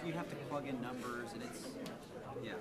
you have to plug in numbers, and it's yeah.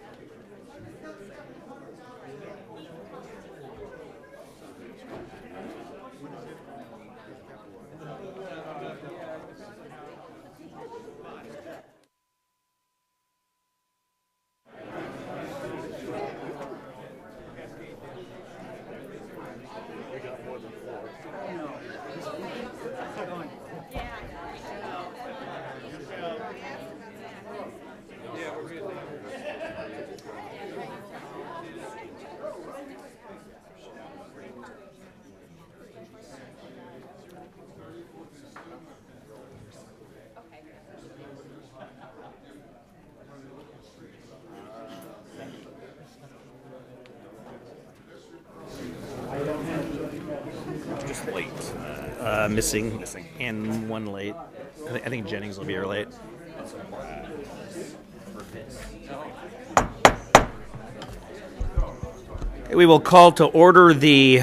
Just late. Missing, and one late. I think Jennings will be here late. Okay, we will call to order the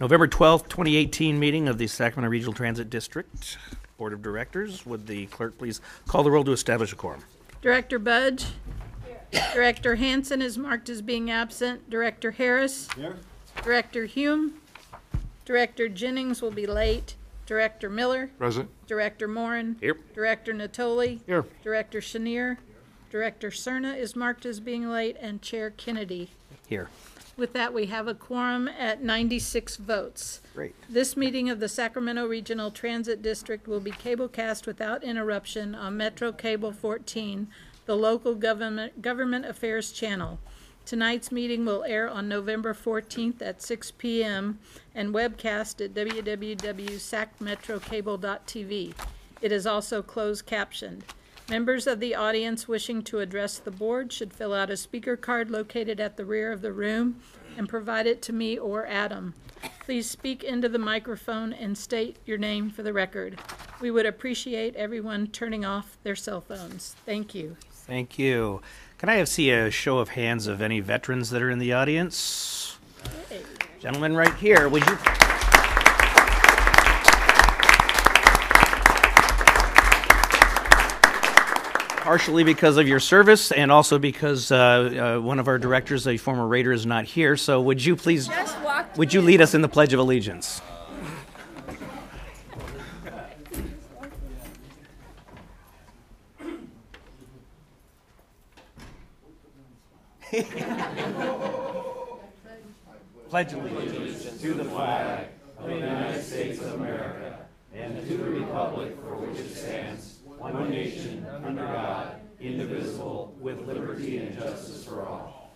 November 12th, 2018 meeting of the Sacramento Regional Transit District Board of Directors. Would the clerk please call the roll to establish a quorum? Director Budge. Here. Director Hansen is marked as being absent. Director Harris. Here. Director Hume. Director Jennings will be late. Director Miller. Present. Director Morin. Here. Director Natoli. Here. Director Chenier. Director Cerna is marked as being late, and Chair Kennedy. Here. With that, we have a quorum at 96 votes. Great. This meeting of the Sacramento Regional Transit District will be cablecast without interruption on Metro Cable 14, the local government affairs channel. Tonight's meeting will air on November 14th at 6 p.m. and webcast at www.sacmetrocable.tv. It is also closed captioned. Members of the audience wishing to address the board should fill out a speaker card located at the rear of the room and provide it to me or Adam. Please speak into the microphone and state your name for the record. We would appreciate everyone turning off their cell phones. Thank you. Thank you. Can I see a show of hands of any veterans that are in the audience? Hey. Gentlemen right here, would you? Partially because of your service and also because one of our directors, a former Raider, is not here. So would you please, would you lead us in the Pledge of Allegiance? Pledge allegiance to the flag of the United States of America and to the republic for which it stands, one nation, under God, indivisible, with liberty and justice for all.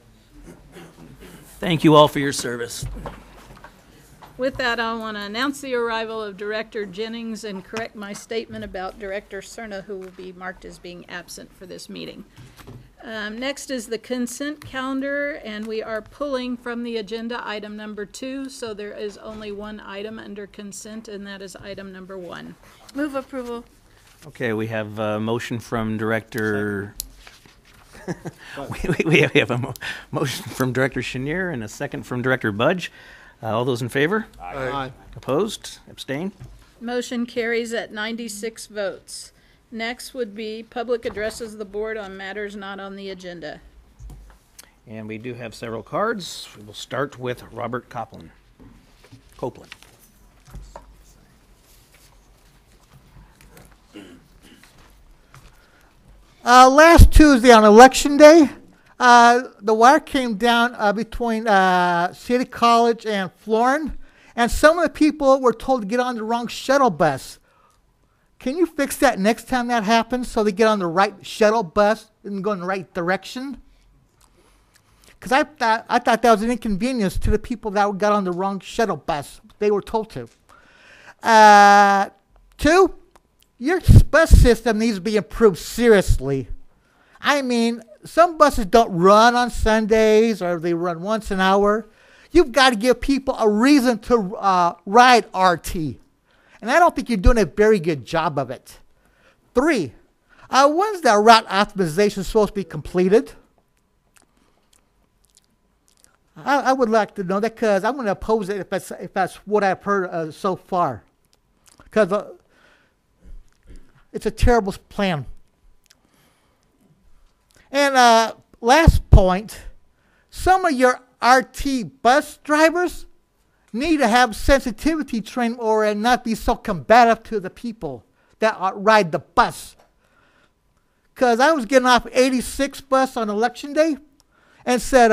Thank you all for your service. With that, I want to announce the arrival of Director Jennings and correct my statement about Director Cerna, who will be marked as being absent for this meeting. Next is the consent calendar, and we are pulling from the agenda item number 2, so there is only one item under consent, and that is item number 1. Move approval. Okay, we have a motion from Director... we have a motion from Director Chenier and a second from Director Budge. All those in favor? Aye. Opposed? Abstain? Motion carries at 96 votes. Next would be public addresses of the board on matters not on the agenda. And we do have several cards. We will start with Robert Copeland. Last Tuesday on Election Day, the wire came down between City College and Florin, and some of the people were told to get on the wrong shuttle bus. Can you fix that next time that happens so they get on the right shuttle bus and go in the right direction? Because I thought that was an inconvenience to the people that got on the wrong shuttle bus. They were told to. 2, your bus system needs to be improved seriously. I mean, some buses don't run on Sundays or they run once an hour. You've got to give people a reason to ride RT. And I don't think you're doing a very good job of it. 3, when's the route optimization supposed to be completed? I would like to know that because I'm going to oppose it if that's what I've heard so far. Because it's a terrible plan. then last point, some of your RT bus drivers need to have sensitivity training or not be so combative to the people that ride the bus. Because I was getting off 86 bus on election day and said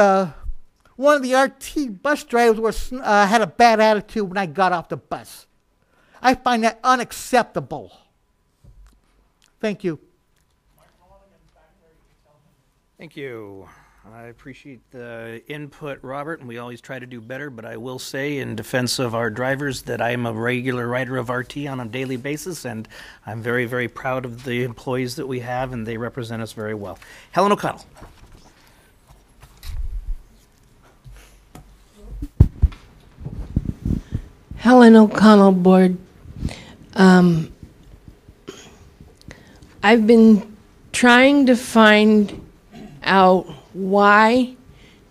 one of the RT bus drivers had a bad attitude when I got off the bus. I find that unacceptable. Thank you. Thank you. I appreciate the input, Robert, and we always try to do better, but I will say in defense of our drivers that I am a regular rider of RT on a daily basis, and I'm very, very proud of the employees that we have, and they represent us very well. Helen O'Connell. Helen O'Connell, Board. I've been trying to find out why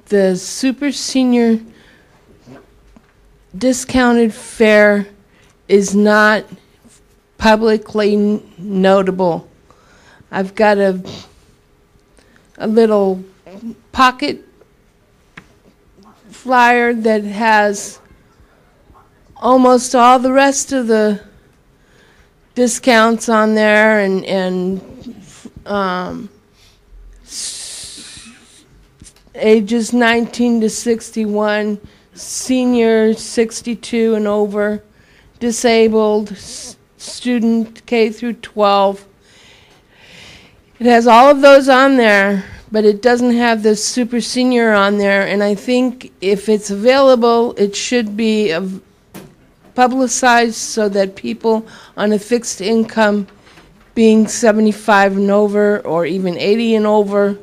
the super senior discounted fare is not publicly notable. I've got a little pocket flyer that has almost all the rest of the discounts on there, and ages 19 to 61, senior 62 and over, disabled, student K through 12. It has all of those on there, but it doesn't have the super senior on there, and I think if it's available, it should be publicized so that people on a fixed income being 75 and over or even 80 and over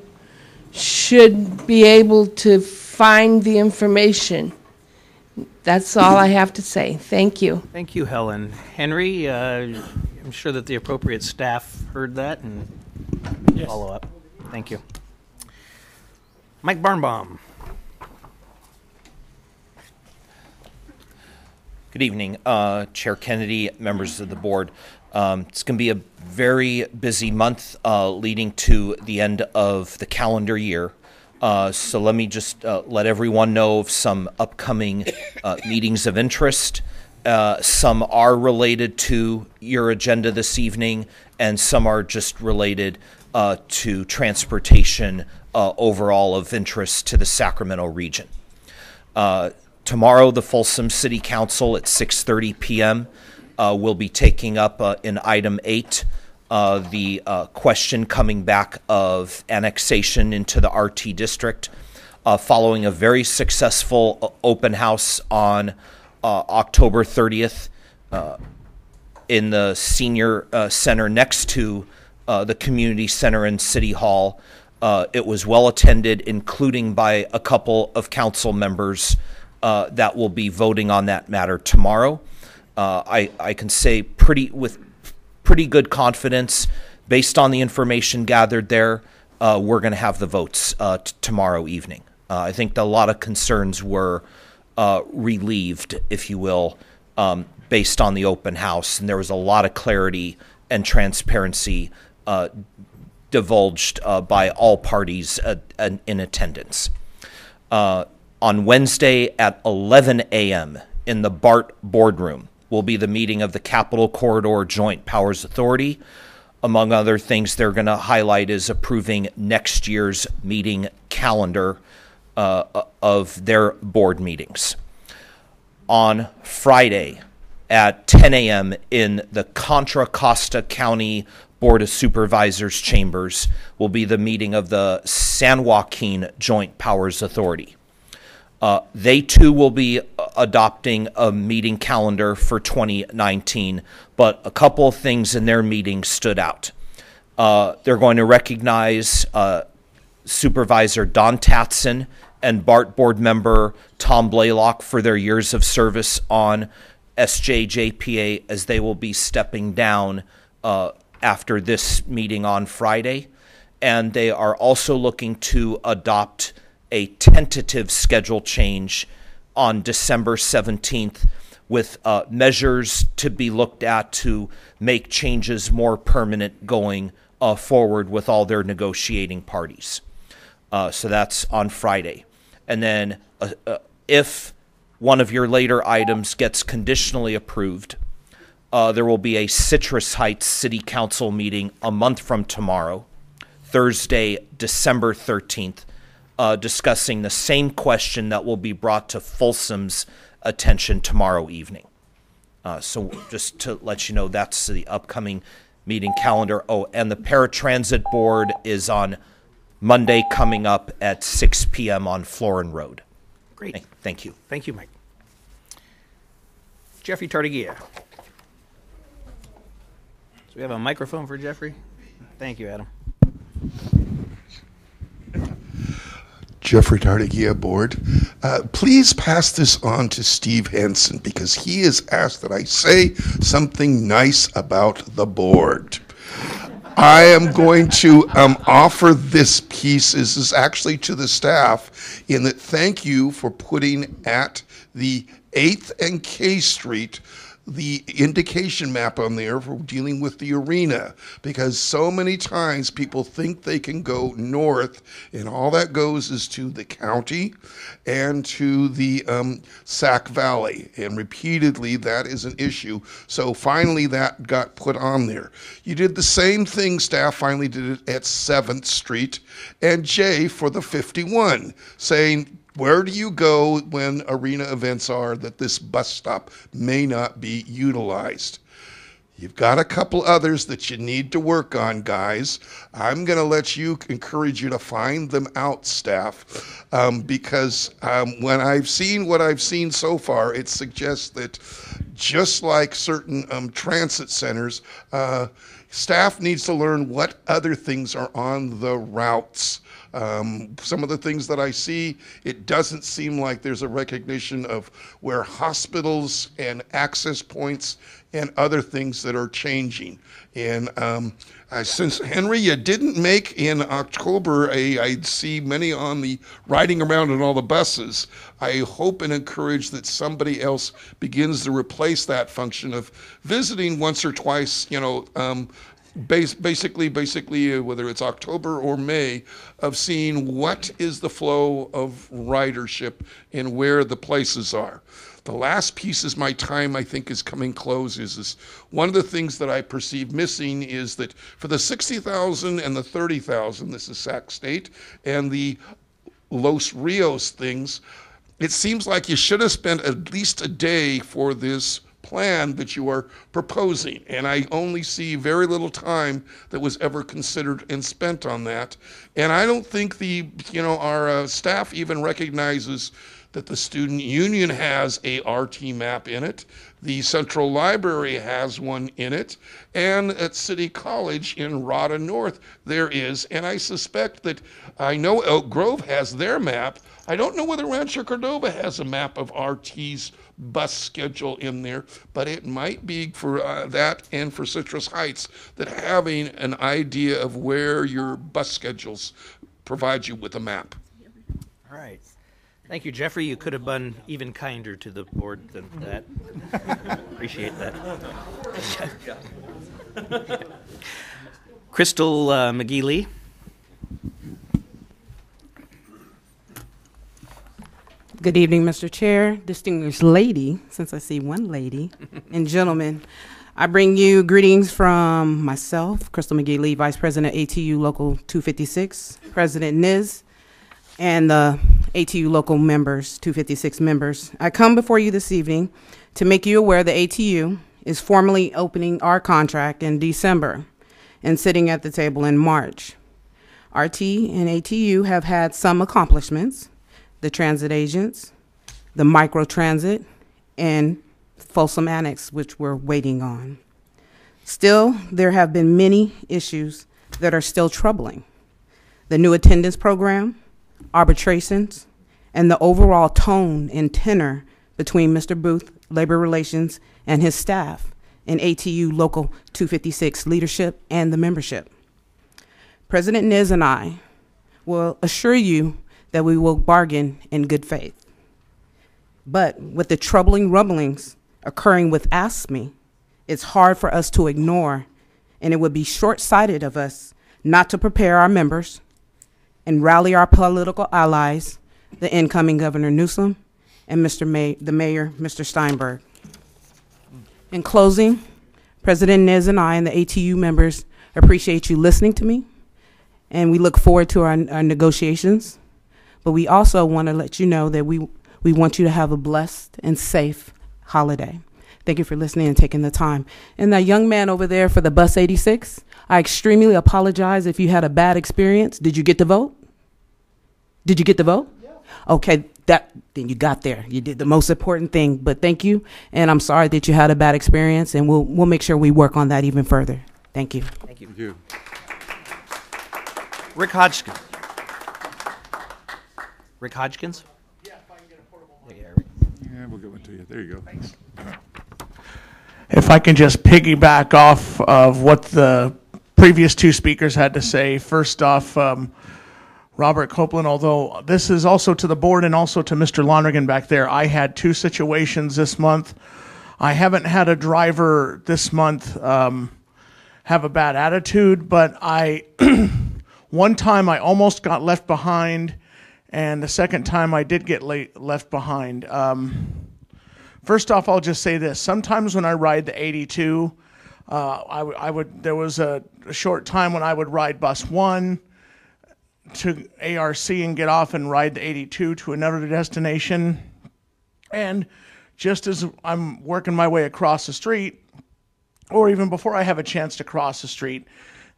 should be able to find the information. That's all I have to say. Thank you. Thank you, Helen. Henry, I'm sure that the appropriate staff heard that and follow up. Thank you. Mike Barnbaum. Good evening, Chair Kennedy, members of the board. It's going to be a very busy month leading to the end of the calendar year. So let me just let everyone know of some upcoming meetings of interest. Some are related to your agenda this evening, and some are just related to transportation overall of interest to the Sacramento region. Tomorrow, the Folsom City Council at 6:30 p.m. Will be taking up in item 8 the question coming back of annexation into the RT district following a very successful open house on October 30th in the senior center next to the community center and City Hall. It was well attended, including by a couple of council members that will be voting on that matter tomorrow. I can say with pretty good confidence, based on the information gathered there, we're going to have the votes tomorrow evening. I think a lot of concerns were relieved, if you will, based on the open house, and there was a lot of clarity and transparency divulged by all parties in attendance. On Wednesday at 11 a.m. in the BART boardroom will be the meeting of the Capital Corridor Joint Powers Authority. Among other things they're going to highlight is approving next year's meeting calendar of their board meetings. On Friday at 10 a.m. in the Contra Costa County Board of Supervisors chambers will be the meeting of the San Joaquin Joint Powers Authority. They too will be adopting a meeting calendar for 2019, but a couple of things in their meeting stood out. They're going to recognize Supervisor Don Tatson and BART board member Tom Blaylock for their years of service on SJJPA, as they will be stepping down after this meeting on Friday. And they are also looking to adopt a tentative schedule change on December 17th with measures to be looked at to make changes more permanent going forward with all their negotiating parties. So that's on Friday. And then if one of your later items gets conditionally approved, there will be a Citrus Heights City Council meeting a month from tomorrow, Thursday, December 13th, discussing the same question that will be brought to Folsom's attention tomorrow evening. So just to let you know, that's the upcoming meeting calendar. Oh, and the Paratransit Board is on Monday coming up at 6 p.m. on Florin Road. Great. Thank you. Thank you, Mike. Jeffrey Tartagia. So we have a microphone for Jeffrey. Thank you, Adam. Jeffrey Tartagia, Board. Please pass this on to Steve Henson because he has asked that I say something nice about the board. I am going to offer this piece. This is actually to the staff in that thank you for putting at the 8th and K Street the indication map on there for dealing with the arena, because so many times people think they can go north and all that goes is to the county and to the Sac Valley, and repeatedly that is an issue. So finally that got put on there. You did the same thing, staff finally did it at 7th Street and J for the 51, saying where do you go when arena events are that this bus stop may not be utilized? You've got a couple others that you need to work on, guys. I'm going to let you, encourage you to find them out, staff, because when I've seen what I've seen so far, it suggests that just like certain transit centers, staff needs to learn what other things are on the routes. Some of the things that I see, it doesn't seem like there's a recognition of where hospitals and access points and other things that are changing. And since Henry, you didn't make in October, I see many on the riding around on all the buses. I hope and encourage that somebody else begins to replace that function of visiting once or twice, basically, whether it's October or May, of seeing what is the flow of ridership and where the places are. The last piece is my time, I think, is coming close. Is one of the things that I perceive missing is that for the 60,000 and the 30,000, this is Sac State, and the Los Rios things, it seems like you should have spent at least a day for this plan that you are proposing, and I only see very little time that was ever considered and spent on that. And I don't think our staff even recognizes that the student union has a RT map in it, the Central Library has one in it, and at City College in Rada North there is, and I suspect that, I know Elk Grove has their map. I don't know whether Rancho Cordova has a map of RT's bus schedule in there, but it might be for that and for Citrus Heights that having an idea of where your bus schedules provide you with a map. All right. Thank you, Jeffrey. You could have been even kinder to the board than that. Appreciate that. Crystal McGee-Lee. Good evening, Mr. Chair, distinguished lady, since I see one lady, and gentlemen. I bring you greetings from myself, Crystal McGee-Lee, Vice President, ATU Local 256, President Niz, and the ATU local members, 256 members. I come before you this evening to make you aware the ATU is formally opening our contract in December and sitting at the table in March. RT and ATU have had some accomplishments: the transit agents, the microtransit, and Folsom Annex, which we're waiting on. Still, there have been many issues that are still troubling. The new attendance program, arbitrations, and the overall tone and tenor between Mr. Booth, Labor Relations, and his staff, and ATU Local 256 leadership and the membership. President Niz and I will assure you that we will bargain in good faith. But with the troubling rumblings occurring with ASME, it's hard for us to ignore, and it would be short-sighted of us not to prepare our members and rally our political allies, the incoming Governor Newsom and the Mayor, Mr. Steinberg. In closing, President Nez and I and the ATU members appreciate you listening to me, and we look forward to our negotiations. But we also want to let you know that we want you to have a blessed and safe holiday. Thank you for listening and taking the time. And that young man over there for the bus 86, I extremely apologize if you had a bad experience. Did you get to vote? Did you get to vote? Yeah. Okay, then you got there. You did the most important thing. But thank you, and I'm sorry that you had a bad experience, and we'll make sure we work on that even further. Thank you. Thank you. Thank you. Rick Hodgkins. Rick Hodgkins? Yeah, if I can get a portable mic. Yeah, we'll get one to you. There you go. Thanks. If I can just piggyback off of what the previous two speakers had to say. First off, Robert Copeland, although this is also to the board and also to Mr. Lonergan back there, I had two situations this month. I haven't had a driver this month have a bad attitude, but one time I almost got left behind, and the second time I did get left behind. First off, I'll just say this. Sometimes when I ride the 82, there was a short time when I would ride bus 1 to ARC and get off and ride the 82 to another destination. And just as I'm working my way across the street, or even before I have a chance to cross the street,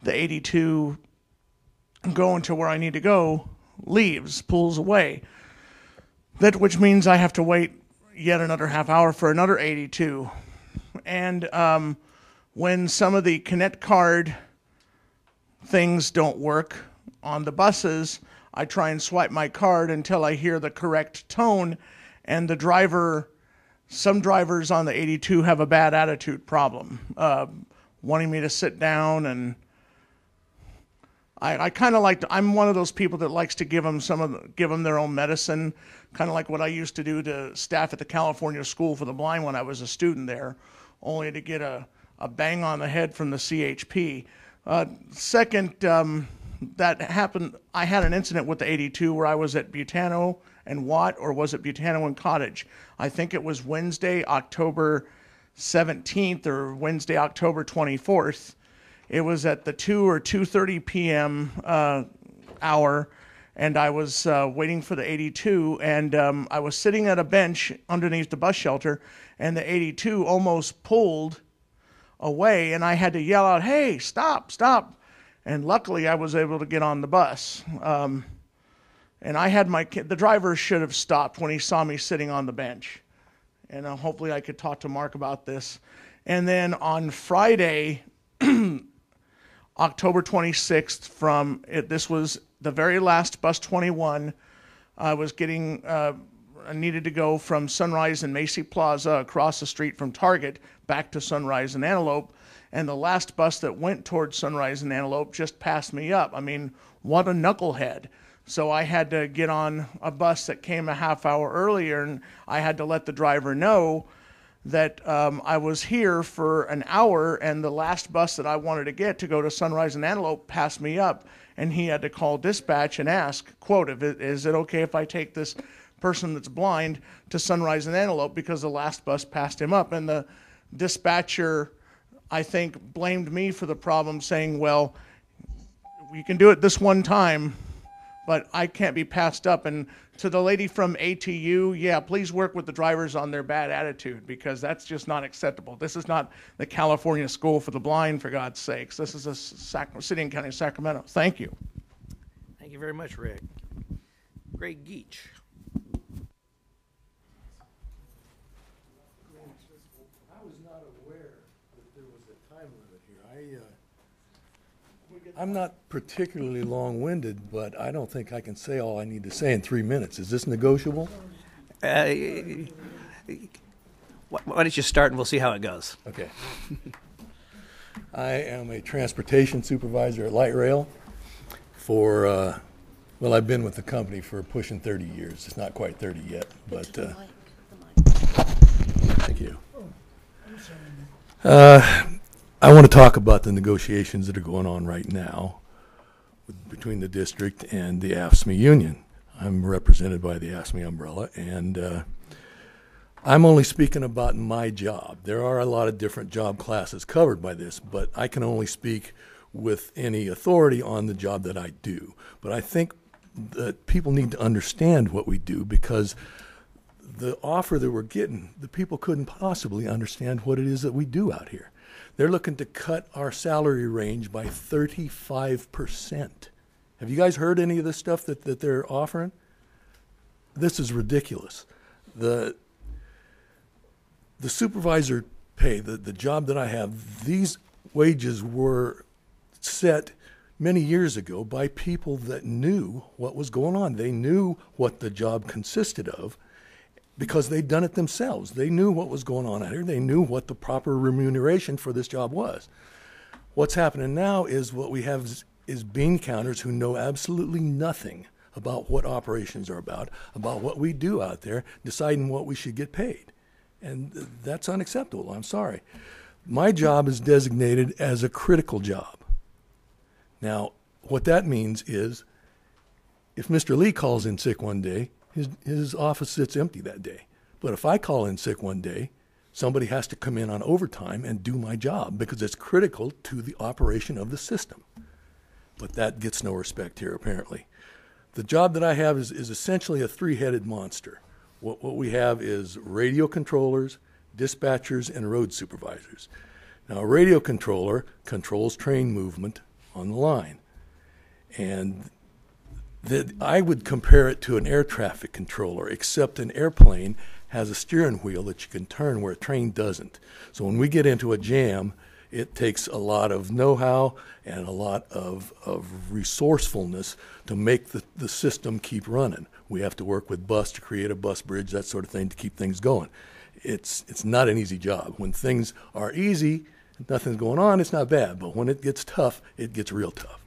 the 82 going to where I need to go pulls away. Which means I have to wait yet another half hour for another 82. And when some of the Connect card things don't work on the buses, I try and swipe my card until I hear the correct tone, and some drivers on the 82 have a bad attitude problem, wanting me to sit down, and I kind of I'm one of those people that likes to give them their own medicine, kind of like what I used to do to staff at the California School for the Blind when I was a student there, only to get a bang on the head from the CHP. Second, that happened, I had an incident with the 82 where I was at Butano and Watt, or was it Butano and Cottage? I think it was Wednesday, October 17th or Wednesday, October 24th. It was at the 2 or 2:30 p.m. Hour, and I was waiting for the 82, and I was sitting at a bench underneath the bus shelter, and the 82 almost pulled away, and I had to yell out, "Hey, stop, stop." And luckily, I was able to get on the bus. And I had the driver should have stopped when he saw me sitting on the bench. And hopefully I could talk to Mark about this. And then on Friday, October 26th, this was the very last bus 21. I was I needed to go from Sunrise and Macy Plaza across the street from Target back to Sunrise and Antelope. And the last bus that went towards Sunrise and Antelope just passed me up. I mean, what a knucklehead. So I had to get on a bus that came a half hour earlier, and I had to let the driver know that I was here for an hour, and the last bus that I wanted to get to go to Sunrise and Antelope passed me up. And he had to call dispatch and ask, quote, is it okay if I take this person that's blind to Sunrise and Antelope because the last bus passed him up? And the dispatcher, I think, blamed me for the problem, saying, well, we can do it this one time, but I can't be passed up. And to the lady from ATU, yeah, please work with the drivers on their bad attitude, because that's just not acceptable. This is not the California School for the Blind, for God's sakes. This is a city and county of Sacramento. Thank you. Thank you very much, Rick. Greg Geach. I was not aware that there was a time limit here. I'm not particularly long-winded, but I don't think I can say all I need to say in 3 minutes. Is this negotiable? Why don't you start and we'll see how it goes. Okay. I am a transportation supervisor at Light Rail for, well, I've been with the company for pushing 30 years. It's not quite 30 yet, but thank you. I want to talk about the negotiations that are going on right now. between the district and the AFSCME union. I'm represented by the AFSCME umbrella, and I'm only speaking about my job. There are a lot of different job classes covered by this, but I can only speak with any authority on the job that I do. But I think that people need to understand what we do, because the offer that we're getting, the people couldn't possibly understand what it is that we do out here. They're looking to cut our salary range by 35%. Have you guys heard any of this stuff that they're offering? This is ridiculous. The supervisor pay, the job that I have, these wages were set many years ago by people that knew what was going on. They knew what the job consisted of because they'd done it themselves. They knew what was going on out here. They knew what the proper remuneration for this job was. What's happening now is what we have is bean counters who know absolutely nothing about what operations are about what we do out there, deciding what we should get paid. And that's unacceptable. I'm sorry. My job is designated as a critical job. Now, what that means is if Mr. Lee calls in sick one day, his office sits empty that day. But if I call in sick one day, somebody has to come in on overtime and do my job because it's critical to the operation of the system. But that gets no respect here, apparently. The job that I have is essentially a three-headed monster. What we have is radio controllers, dispatchers, and road supervisors. Now, a radio controller controls train movement on the line. And I would compare it to an air traffic controller, except an airplane has a steering wheel that you can turn where a train doesn't. So when we get into a jam, it takes a lot of know-how and a lot of resourcefulness to make the system keep running. We have to work with bus to create a bus bridge, that sort of thing, to keep things going. It's not an easy job. When things are easy, nothing's going on, it's not bad. But when it gets tough, it gets real tough.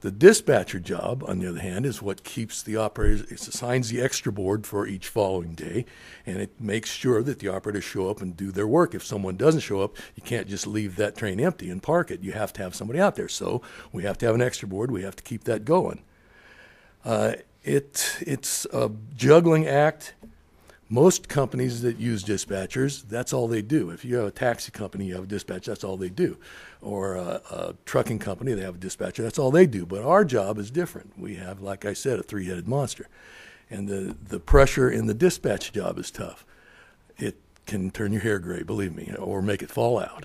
The dispatcher job, on the other hand, is what keeps the operators, it assigns the extra board for each following day, and it makes sure that the operators show up and do their work. If someone doesn't show up, you can't just leave that train empty and park it. You have to have somebody out there. So we have to have an extra board. We have to keep that going. It's a juggling act. Most companies that use dispatchers, that's all they do. If you have a taxi company, you have a dispatcher, that's all they do. Or a trucking company, they have a dispatcher, that's all they do. But our job is different. We have, like I said, a three-headed monster. And the pressure in the dispatch job is tough. It can turn your hair gray, believe me, or make it fall out,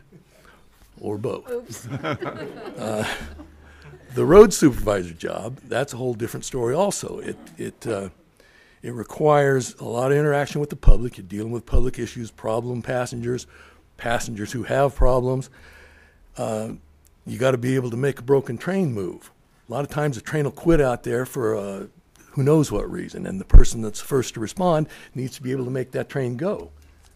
or both. Oops. The road supervisor job, that's a whole different story also. It requires a lot of interaction with the public. You're dealing with public issues, problem passengers who have problems. You got to be able to make a broken train move. A lot of times the train will quit out there for who knows what reason, and the person that's first to respond needs to be able to make that train go.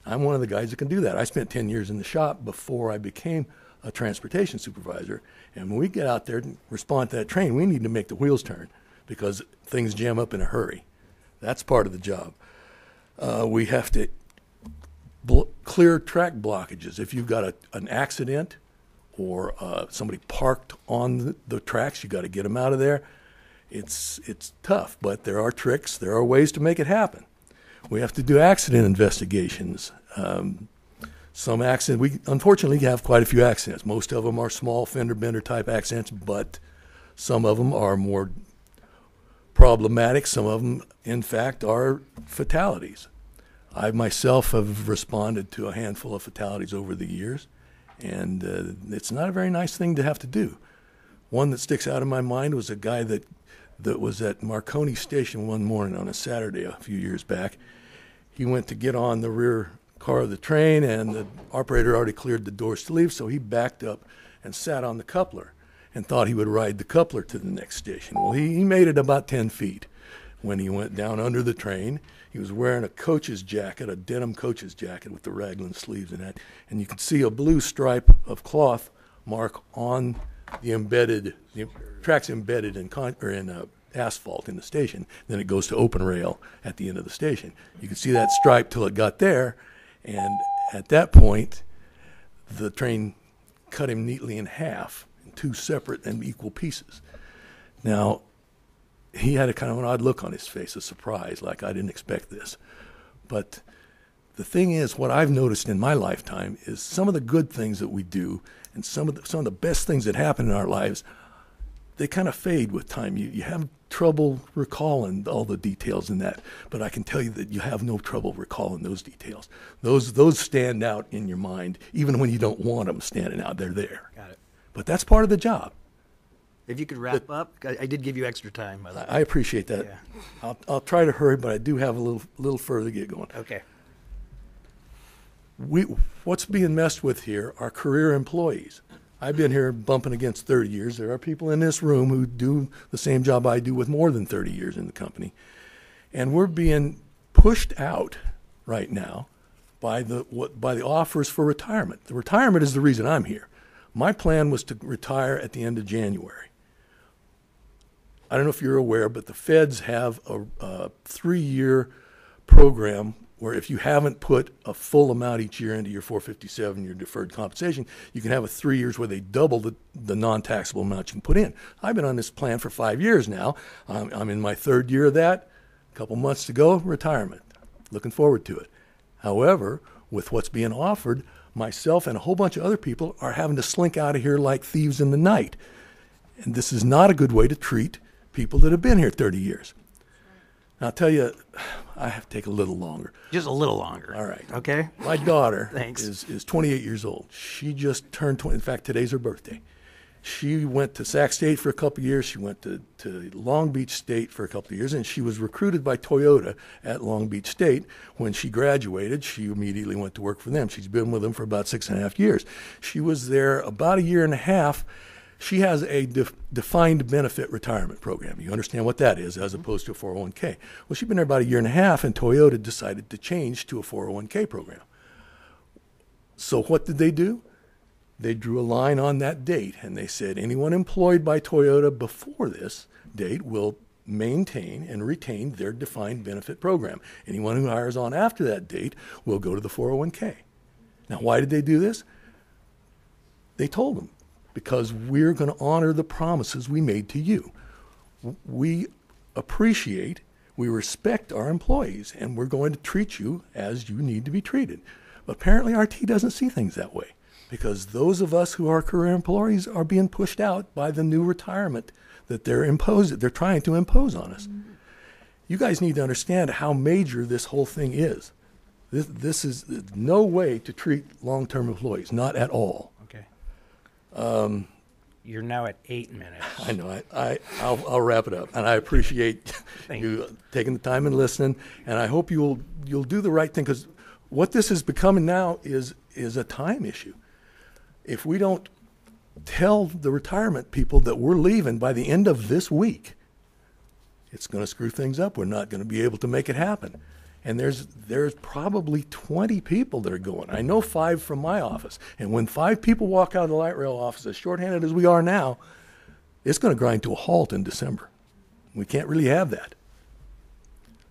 I'm one of the guys that can do that. I spent 10 years in the shop before I became a transportation supervisor, and when we get out there and respond to that train, we need to make the wheels turn because things jam up in a hurry. That's part of the job. We have to clear track blockages. If you've got an accident or somebody parked on the tracks, you got to get them out of there. It's tough, but there are tricks. There are ways to make it happen. We have to do accident investigations. Some accidents, we unfortunately have quite a few accidents. Most of them are small fender bender type accidents, but some of them are more problematic. Some of them, in fact, are fatalities. I myself have responded to a handful of fatalities over the years, and it's not a very nice thing to have to do. One that sticks out in my mind was a guy that was at Marconi Station one morning on a Saturday a few years back. He went to get on the rear car of the train, and the operator already cleared the doors to leave, so he backed up and sat on the coupler and thought he would ride the coupler to the next station. Well, he made it about 10 feet when he went down under the train. He was wearing a coach's jacket, a denim coach's jacket with the raglan sleeves and that, and you could see a blue stripe of cloth mark on the tracks embedded in asphalt in the station. Then it goes to open rail at the end of the station. You could see that stripe till it got there, and at that point, the train cut him neatly in half, in two separate and equal pieces. Now, he had a kind of an odd look on his face, a surprise, like I didn't expect this. But the thing is, what I've noticed in my lifetime is some of the good things that we do and some of the best things that happen in our lives, they kind of fade with time. You have trouble recalling all the details in that, but I can tell you that you have no trouble recalling those details. Those stand out in your mind, even when you don't want them standing out. They're there. Got it. But that's part of the job. If you could wrap up, I did give you extra time. By the way. I appreciate that. Yeah. I'll try to hurry, but I do have a little further to get going. Okay. What's being messed with here are career employees. I've been here bumping against 30 years. There are people in this room who do the same job I do with more than 30 years in the company. And we're being pushed out right now by the offers for retirement. The retirement is the reason I'm here. My plan was to retire at the end of January. I don't know if you're aware, but the feds have a 3-year program where if you haven't put a full amount each year into your 457, your deferred compensation, you can have a 3 years where they double the non-taxable amount you can put in. I've been on this plan for 5 years now. I'm in my 3rd year of that. A couple months to go, retirement. Looking forward to it. However, with what's being offered, myself and a whole bunch of other people are having to slink out of here like thieves in the night. And this is not a good way to treat people that have been here 30 years. Now, I'll tell you, I have to take a little longer. Just a little longer. All right. Okay. My daughter Thanks. is 28 years old. She just turned 20. In fact, today's her birthday. She went to Sac State for a couple of years. She went to Long Beach State for a couple of years, and she was recruited by Toyota at Long Beach State. When she graduated, she immediately went to work for them. She's been with them for about 6.5 years. She was there about 1.5 years. She has a defined benefit retirement program. You understand what that is, as opposed to a 401k. Well, she's been there about 1.5 years, and Toyota decided to change to a 401k program. So what did they do? They drew a line on that date, and they said anyone employed by Toyota before this date will maintain and retain their defined benefit program. Anyone who hires on after that date will go to the 401k. Now, why did they do this? They told them, because we're going to honor the promises we made to you. We appreciate, we respect our employees, and we're going to treat you as you need to be treated. But apparently RT doesn't see things that way, because those of us who are career employees are being pushed out by the new retirement that they're trying to impose on us. You guys need to understand how major this whole thing is. This is no way to treat long-term employees, not at all. You're now at 8 minutes. I know. I'll wrap it up, and I appreciate you taking the time and listening. And I hope you'll do the right thing, because what this is becoming now is a time issue. If we don't tell the retirement people that we're leaving by the end of this week, it's going to screw things up. We're not going to be able to make it happen. And there's probably 20 people that are going. I know 5 from my office. And when 5 people walk out of the light rail office, as shorthanded as we are now, it's going to grind to a halt in December. We can't really have that.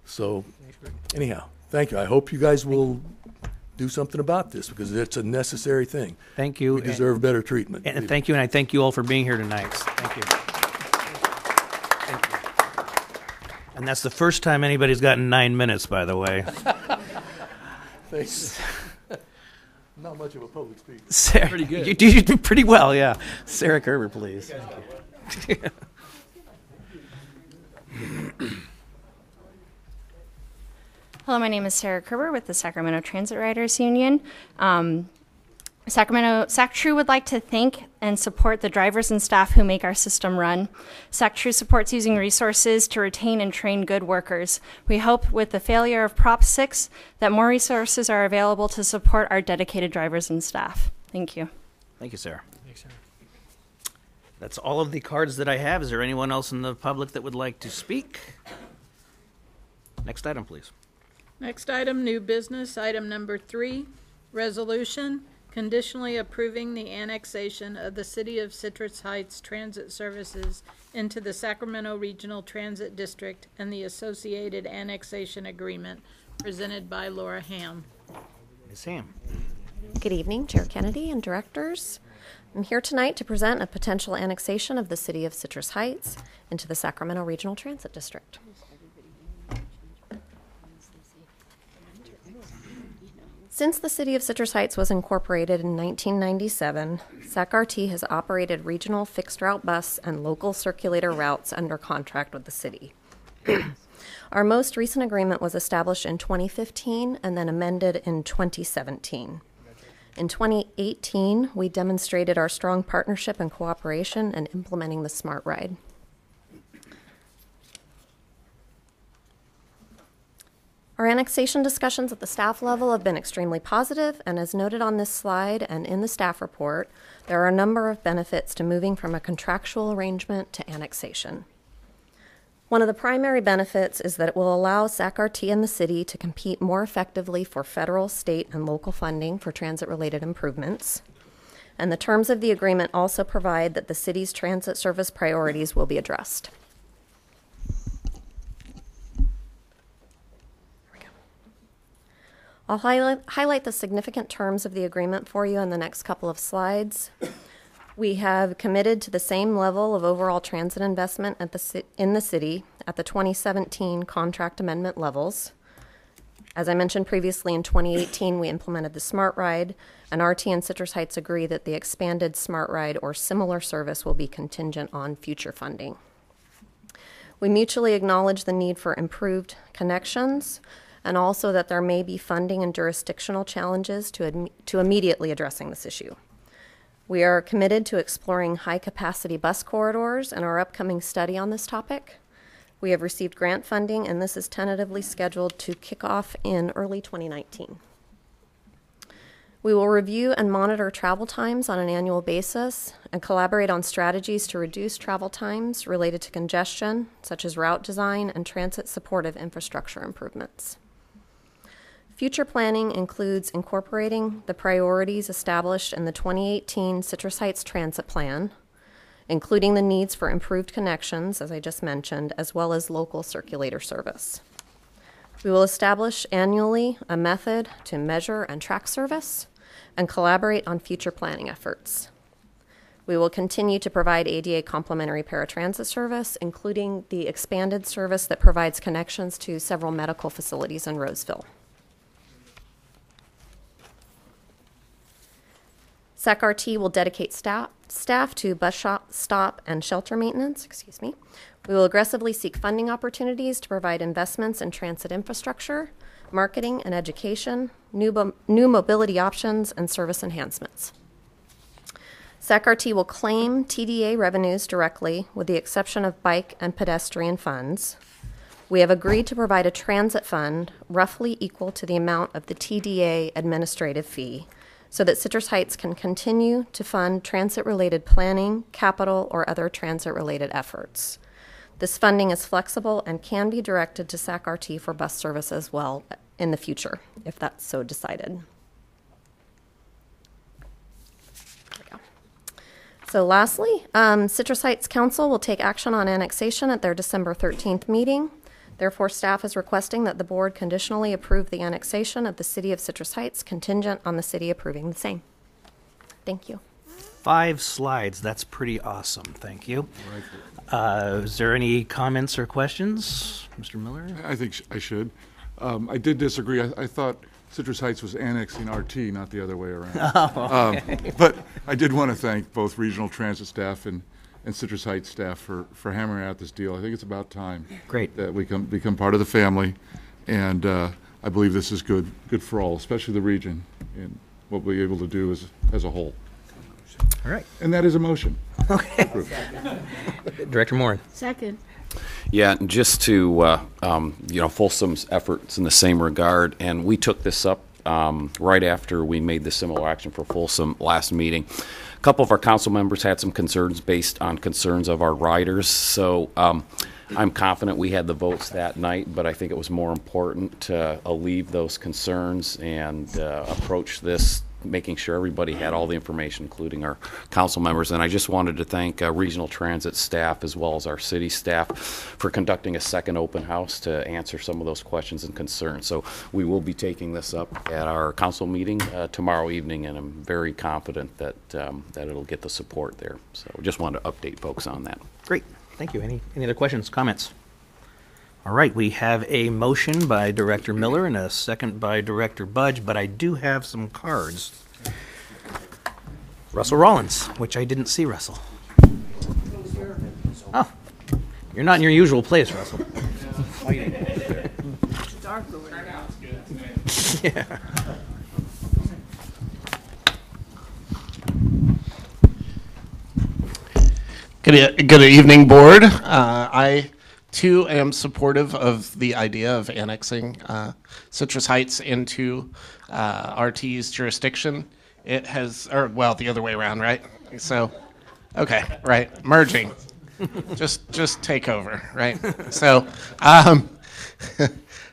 So anyhow, thank you. I hope you guys will do something about this, because it's a necessary thing. Thank you. We deserve better treatment. And thank you, and I thank you all for being here tonight. Thank you. And that's the first time anybody's gotten 9 minutes, by the way. Thanks. Not much of a public speaker. Sarah, pretty good. You do pretty well, yeah. Sarah Kerber, please. Hello, my name is Sarah Kerber with the Sacramento Transit Riders Union. Sacramento SacTrue would like to thank and support the drivers and staff who make our system run. SacTrue supports using resources to retain and train good workers. We hope with the failure of Prop 6 that more resources are available to support our dedicated drivers and staff. Thank you. Thank you, Sarah. Thanks, Sarah. That's all of the cards that I have. Is there anyone else in the public that would like to speak? Next item, please. Next item, new business, item number 3, resolution conditionally approving the annexation of the City of Citrus Heights Transit Services into the Sacramento Regional Transit District and the associated annexation agreement, presented by Laura Ham. Ms. Ham. Good evening, Chair Kennedy and directors. I'm here tonight to present a potential annexation of the city of Citrus Heights into the Sacramento Regional Transit District. Since the city of Citrus Heights was incorporated in 1997, SacRT has operated regional fixed route bus and local circulator routes under contract with the city. Our most recent agreement was established in 2015 and then amended in 2017. In 2018, we demonstrated our strong partnership and cooperation in implementing the Smart Ride. Our annexation discussions at the staff level have been extremely positive, and as noted on this slide and in the staff report, there are a number of benefits to moving from a contractual arrangement to annexation. One of the primary benefits is that it will allow SacRT and the city to compete more effectively for federal, state, and local funding for transit-related improvements. And the terms of the agreement also provide that the city's transit service priorities will be addressed. I'll highlight the significant terms of the agreement for you in the next couple of slides. We have committed to the same level of overall transit investment in the city at the 2017 contract amendment levels. As I mentioned previously, in 2018, we implemented the Smart Ride, and RT and Citrus Heights agree that the expanded Smart Ride or similar service will be contingent on future funding. We mutually acknowledge the need for improved connections, and also that there may be funding and jurisdictional challenges to immediately addressing this issue. We are committed to exploring high-capacity bus corridors in our upcoming study on this topic. We have received grant funding, and this is tentatively scheduled to kick off in early 2019. We will review and monitor travel times on an annual basis and collaborate on strategies to reduce travel times related to congestion, such as route design and transit-supportive infrastructure improvements. Future planning includes incorporating the priorities established in the 2018 Citrus Heights Transit Plan, including the needs for improved connections, as I just mentioned, as well as local circulator service. We will establish annually a method to measure and track service and collaborate on future planning efforts. We will continue to provide ADA complementary paratransit service, including the expanded service that provides connections to several medical facilities in Roseville. SacRT will dedicate staff to bus stop and shelter maintenance. We will aggressively seek funding opportunities to provide investments in transit infrastructure, marketing and education, new mobility options, and service enhancements. SacRT will claim TDA revenues directly, with the exception of bike and pedestrian funds. We have agreed to provide a transit fund roughly equal to the amount of the TDA administrative fee, so that Citrus Heights can continue to fund transit-related planning, capital, or other transit-related efforts. This funding is flexible and can be directed to SacRT for bus service as well in the future, if that's so decided. There we go. So lastly, Citrus Heights Council will take action on annexation at their December 13th meeting. Therefore, staff is requesting that the board conditionally approve the annexation of the city of Citrus Heights, contingent on the city approving the same. Thank you. 5 slides. That's pretty awesome. Thank you. Is there any comments or questions? Mr. Miller? I think I should. I did disagree. I thought Citrus Heights was annexing RT, not the other way around. Oh, okay. But I did want to thank both regional transit staff and Citrus Heights staff for hammering out this deal. I think it's about time. Great. That we become part of the family, and I believe this is good for all, especially the region, and what we'll be able to do as a whole. All right. And that is a motion. Okay. Director Moore. Second. Yeah, just to, Folsom's efforts in the same regard, and we took this up right after we made the similar action for Folsom last meeting. A couple of our council members had some concerns based on concerns of our riders, so I'm confident we had the votes that night, but I think it was more important to alleviate those concerns and approach this making sure everybody had all the information, including our council members. And I just wanted to thank regional transit staff as well as our city staff for conducting a second open house to answer some of those questions and concerns. So we will be taking this up at our council meeting tomorrow evening, and I'm very confident that that it'll get the support there. So just wanted to update folks on that. Great. Thank you. Any other questions, comments? All right, we have a motion by Director Miller and a second by Director Budge, but I do have some cards. Russell Rollins, which I didn't see, Russell. Oh, you're not in your usual place, Russell. It's dark over there. Yeah. Good evening, Board. I, too, am supportive of the idea of annexing Citrus Heights into RT's jurisdiction. It has, or well, the other way around, right? So, okay, right, merging. just take over, right? So,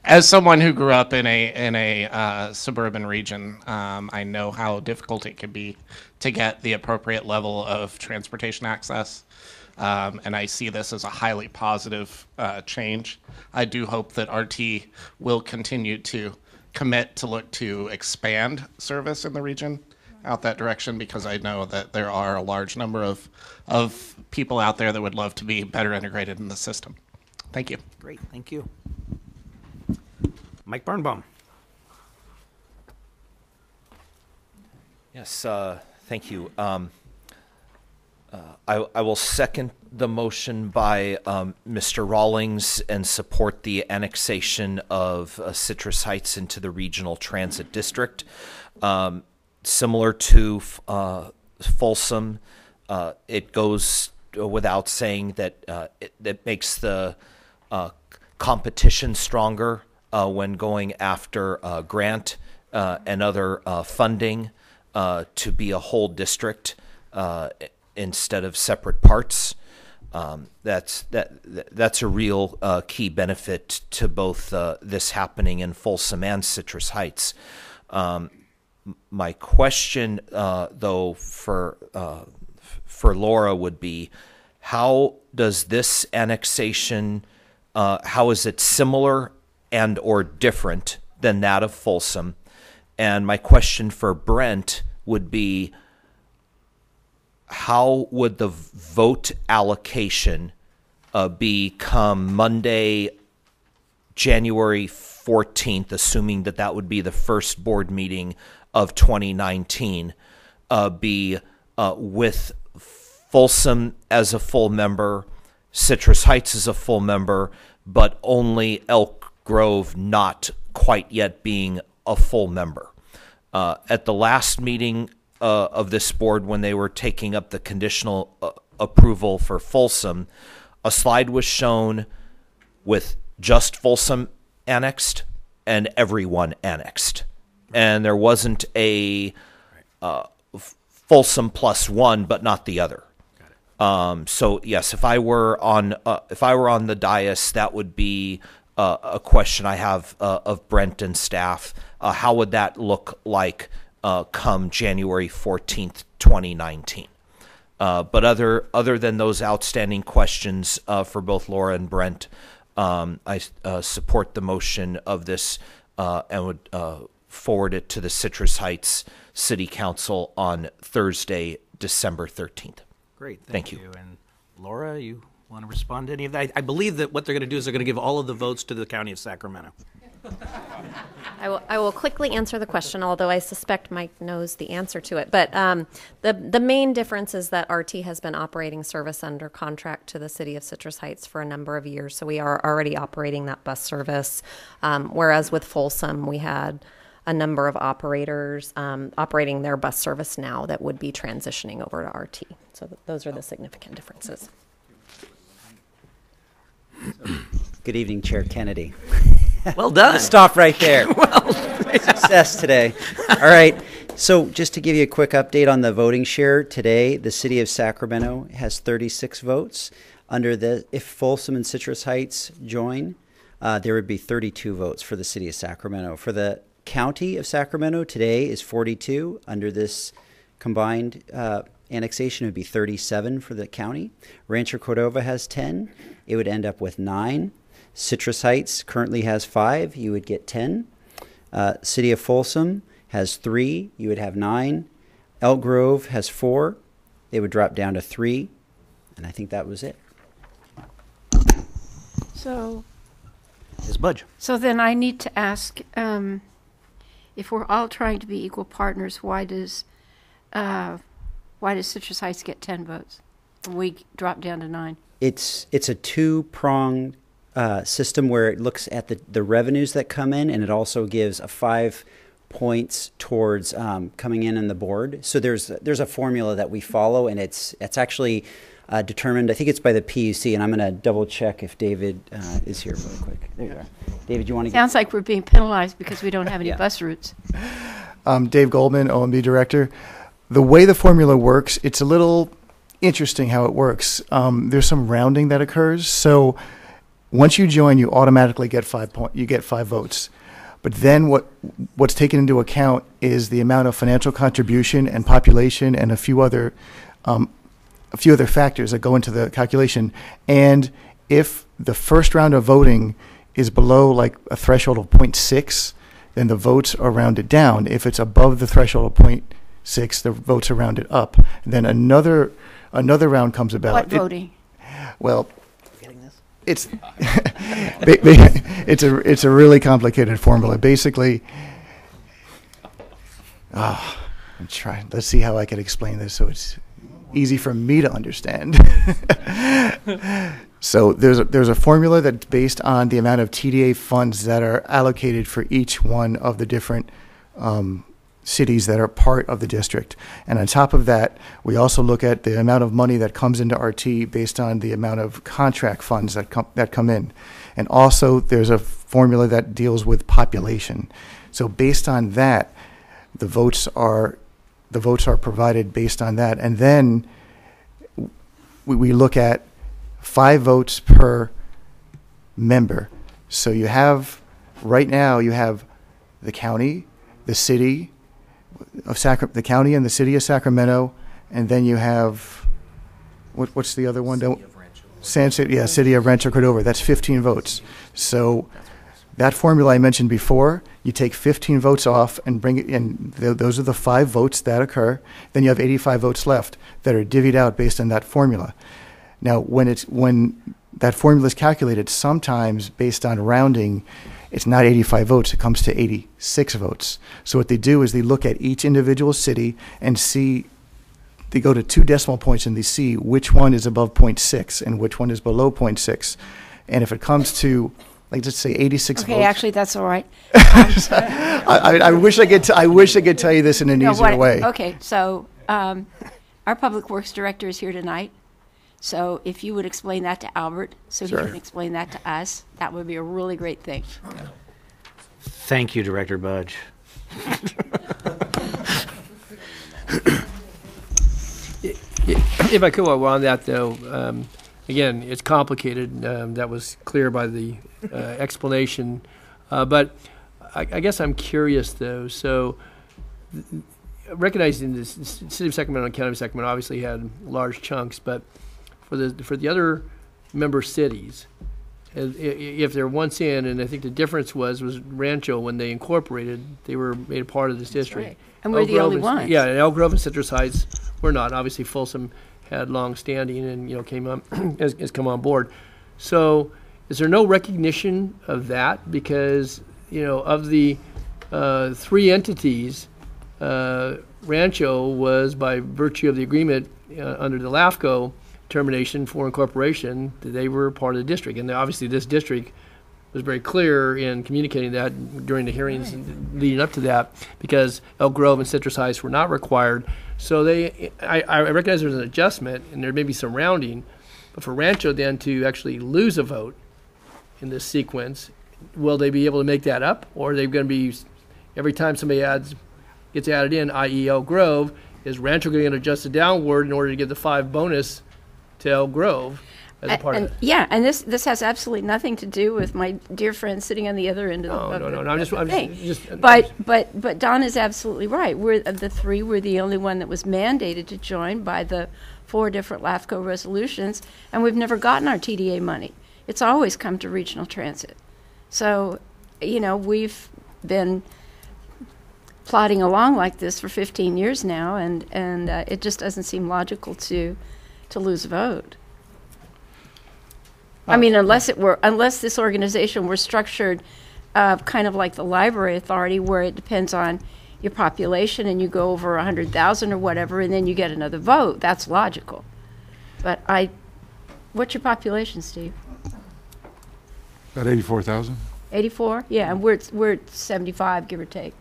as someone who grew up in a suburban region, I know how difficult it can be to get the appropriate level of transportation access. And I see this as a highly positive change. I do hope that RT will continue to commit to look to expand service in the region out that direction, because I know that there are a large number of people out there that would love to be better integrated in the system. Thank you. Great, thank you. Mike Birnbaum. Yes, thank you. I will second the motion by Mr. Rawlings and support the annexation of Citrus Heights into the Regional Transit District. Similar to Folsom, it goes without saying that it makes the competition stronger when going after grant and other funding to be a whole district instead of separate parts. That's a real key benefit to both this happening in Folsom and Citrus Heights. My question, though, for Laura would be, how does this annexation, how is it similar and or different than that of Folsom? And my question for Brent would be, how would the vote allocation be come Monday, January 14th, assuming that that would be the first board meeting of 2019, be with Folsom as a full member, Citrus Heights as a full member, but only Elk Grove not quite yet being a full member? At the last meeting of this board, when they were taking up the conditional approval for Folsom, a slide was shown with just Folsom annexed and everyone annexed. And there wasn't a Folsom plus one, but not the other. So yes, if I were on the dais, that would be a question I have of Brent and staff. How would that look like come January 14th, 2019? But other than those outstanding questions for both Laura and Brent, I support the motion of this and would forward it to the Citrus Heights City Council on Thursday, December 13th. Great, thank you. And Laura, you want to respond to any of that? I believe that what they're going to do is they're going to give all of the votes to the County of Sacramento. I will quickly answer the question, although I suspect Mike knows the answer to it. But the main difference is that RT has been operating service under contract to the city of Citrus Heights for a number of years, so we are already operating that bus service. Whereas with Folsom, we had a number of operators operating their bus service now that would be transitioning over to RT. So those are the significant differences. Good evening, Chair Kennedy. Well done. Stop right there. Well, success today. All right. So just to give you a quick update on the voting share today, the city of Sacramento has 36 votes. If Folsom and Citrus Heights join, there would be 32 votes for the city of Sacramento. For the county of Sacramento today is 42. Under this combined annexation, it would be 37 for the county. Rancho Cordova has 10. It would end up with 9. Citrus Heights currently has 5. You would get 10. City of Folsom has 3. You would have 9. Elk Grove has 4. They would drop down to 3. And I think that was it. So, Ms. Budge. so then I need to ask, if we're all trying to be equal partners, why does Citrus Heights get 10 votes? And we drop down to 9. It's a two-pronged system where it looks at the revenues that come in, and it also gives a 5 points towards coming in the board. So there's a formula that we follow, and it's actually determined. I think it's by the PUC, and I'm going to double check if David is here really quick. There you are. David, you want to? Sounds like we're being penalized because we don't have any bus routes. Dave Goldman, OMB Director. The way the formula works, it's a little interesting how it works. There's some rounding that occurs. So once you join, you automatically get 5 votes. But then what's taken into account is the amount of financial contribution and population and a few other factors that go into the calculation. And if the first round of voting is below like a threshold of 0.6, then the votes are rounded down. If it's above the threshold of 0.6, the votes are rounded up. And then another round comes about. What voting? Well, it's it's a really complicated formula. Basically, I'm trying. Let's see how I can explain this so it's easy for me to understand. So there's a formula that's based on the amount of TDA funds that are allocated for each one of the different cities that are part of the district. And on top of that, we also look at the amount of money that comes into RT based on the amount of contract funds that come in. And also there's a formula that deals with population. So based on that, the votes are provided based on that. And then we look at 5 votes per member. So you have, right now, you have the county, the city of the county and the city of Sacramento, and then you have, what's the other one? City of Rancho Cordova. That's 15 votes. So that formula I mentioned before, you take 15 votes off and bring it in. Those are the 5 votes that occur. Then you have 85 votes left that are divvied out based on that formula. Now, when that formula is calculated, sometimes based on rounding, it's not 85 votes, it comes to 86 votes. So what they do is they look at each individual city and see, they go to 2 decimal points and they see which one is above 0.6 and which one is below 0.6. And if it comes to, like, let's say 86 votes. Okay, actually, that's all right. I wish I could tell you this in an easier way. Okay, so our Public Works Director is here tonight. So if you would explain that to Albert, so Sure. he can explain that to us, that would be a really great thing. Thank you, Director Budge. If I could, while we're on that, though, again, it's complicated. That was clear by the explanation. But I guess I'm curious, though. So recognizing the City of Sacramento and County of Sacramento obviously had large chunks, but for the other member cities, if they're once in, and I think the difference was Rancho, when they incorporated, they were made a part of this district. Right. And we're the only ones. Yeah, and Elk Grove and Citrus Heights were not. Obviously, Folsom had long standing and came up has come on board. So is there no recognition of that? Because of the 3 entities, Rancho was, by virtue of the agreement under the LAFCO termination for incorporation, they were part of the district. And obviously this district was very clear in communicating that during the hearings leading up to that, because Elk Grove and Citrus Heights were not required. So I recognize there's an adjustment and there may be some rounding, but for Rancho then to actually lose a vote in this sequence, will they be able to make that up? Or are they going to be, every time somebody gets added in, i.e. Elk Grove, is Rancho going to adjust it downward in order to get the 5 bonus to Elk Grove? as a part of it. Yeah, and this has absolutely nothing to do with my dear friend sitting on the other end of the No, I'm just But Don is absolutely right. We're of the three. We're the only one that was mandated to join by the 4 different LAFCO resolutions, and we've never gotten our TDA money. It's always come to regional transit. So, we've been plodding along like this for 15 years now, and it just doesn't seem logical to lose a vote. I mean, unless this organization were structured kind of like the library authority, where it depends on your population and you go over 100,000 or whatever, and then you get another vote. That's logical. But what's your population, Steve? About 84,000. 84? Yeah, and we're at 75, give or take.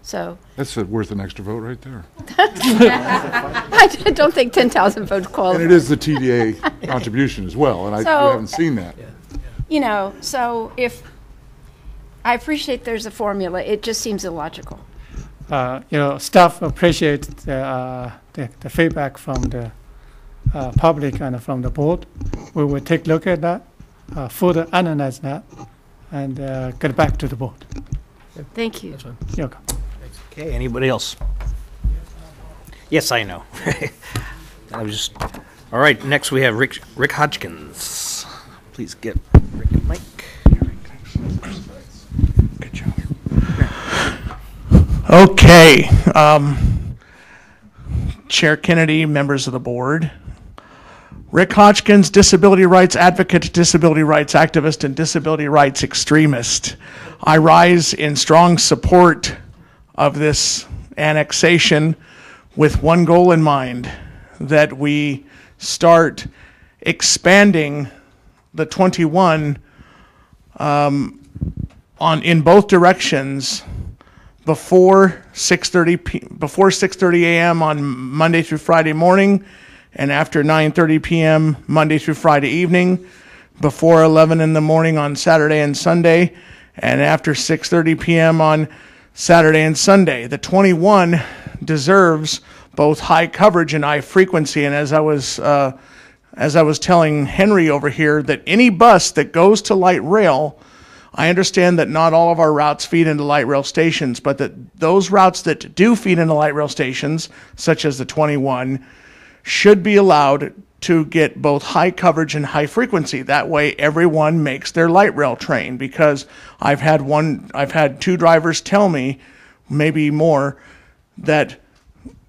So That's worth an extra vote right there. I don't think 10,000 votes qualify. And it is the TDA contribution as well, and we haven't seen that. So if I appreciate there's a formula, it just seems illogical. Staff appreciate the feedback from the public and from the board. We will take a look at that, further analyze that, and get back to the board. Thank you. You're welcome. Okay, anybody else? Yes, I know. All right, next we have Rick Hodgkins. Please get Rick a mic. Good job. Okay. Chair Kennedy, members of the board. Rick Hodgkins, disability rights advocate, disability rights activist, and disability rights extremist. I rise in strong support of this annexation with one goal in mind, that we start expanding the 21 in both directions before 6:30 a.m. on Monday through Friday morning, and after 9:30 p.m. Monday through Friday evening, before 11 in the morning on Saturday and Sunday, and after 6:30 p.m. on Saturday and Sunday. The 21 deserves both high coverage and high frequency, and as I was telling Henry over here, that any bus that goes to light rail, I understand that not all of our routes feed into light rail stations, but that those routes that do feed into light rail stations, such as the 21, should be allowed to get both high coverage and high frequency. That way everyone makes their light rail train, because I've had 2 drivers tell me, maybe more, that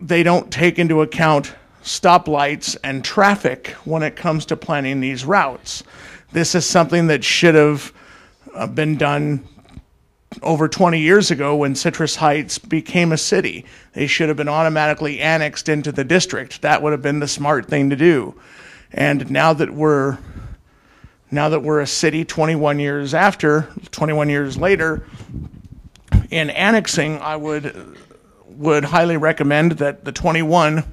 they don't take into account stoplights and traffic when it comes to planning these routes. This is something that should have been done over 20 years ago when Citrus Heights became a city. They should have been automatically annexed into the district. That would have been the smart thing to do. And now that we're a city 21 years later, in annexing, I would highly recommend that the 21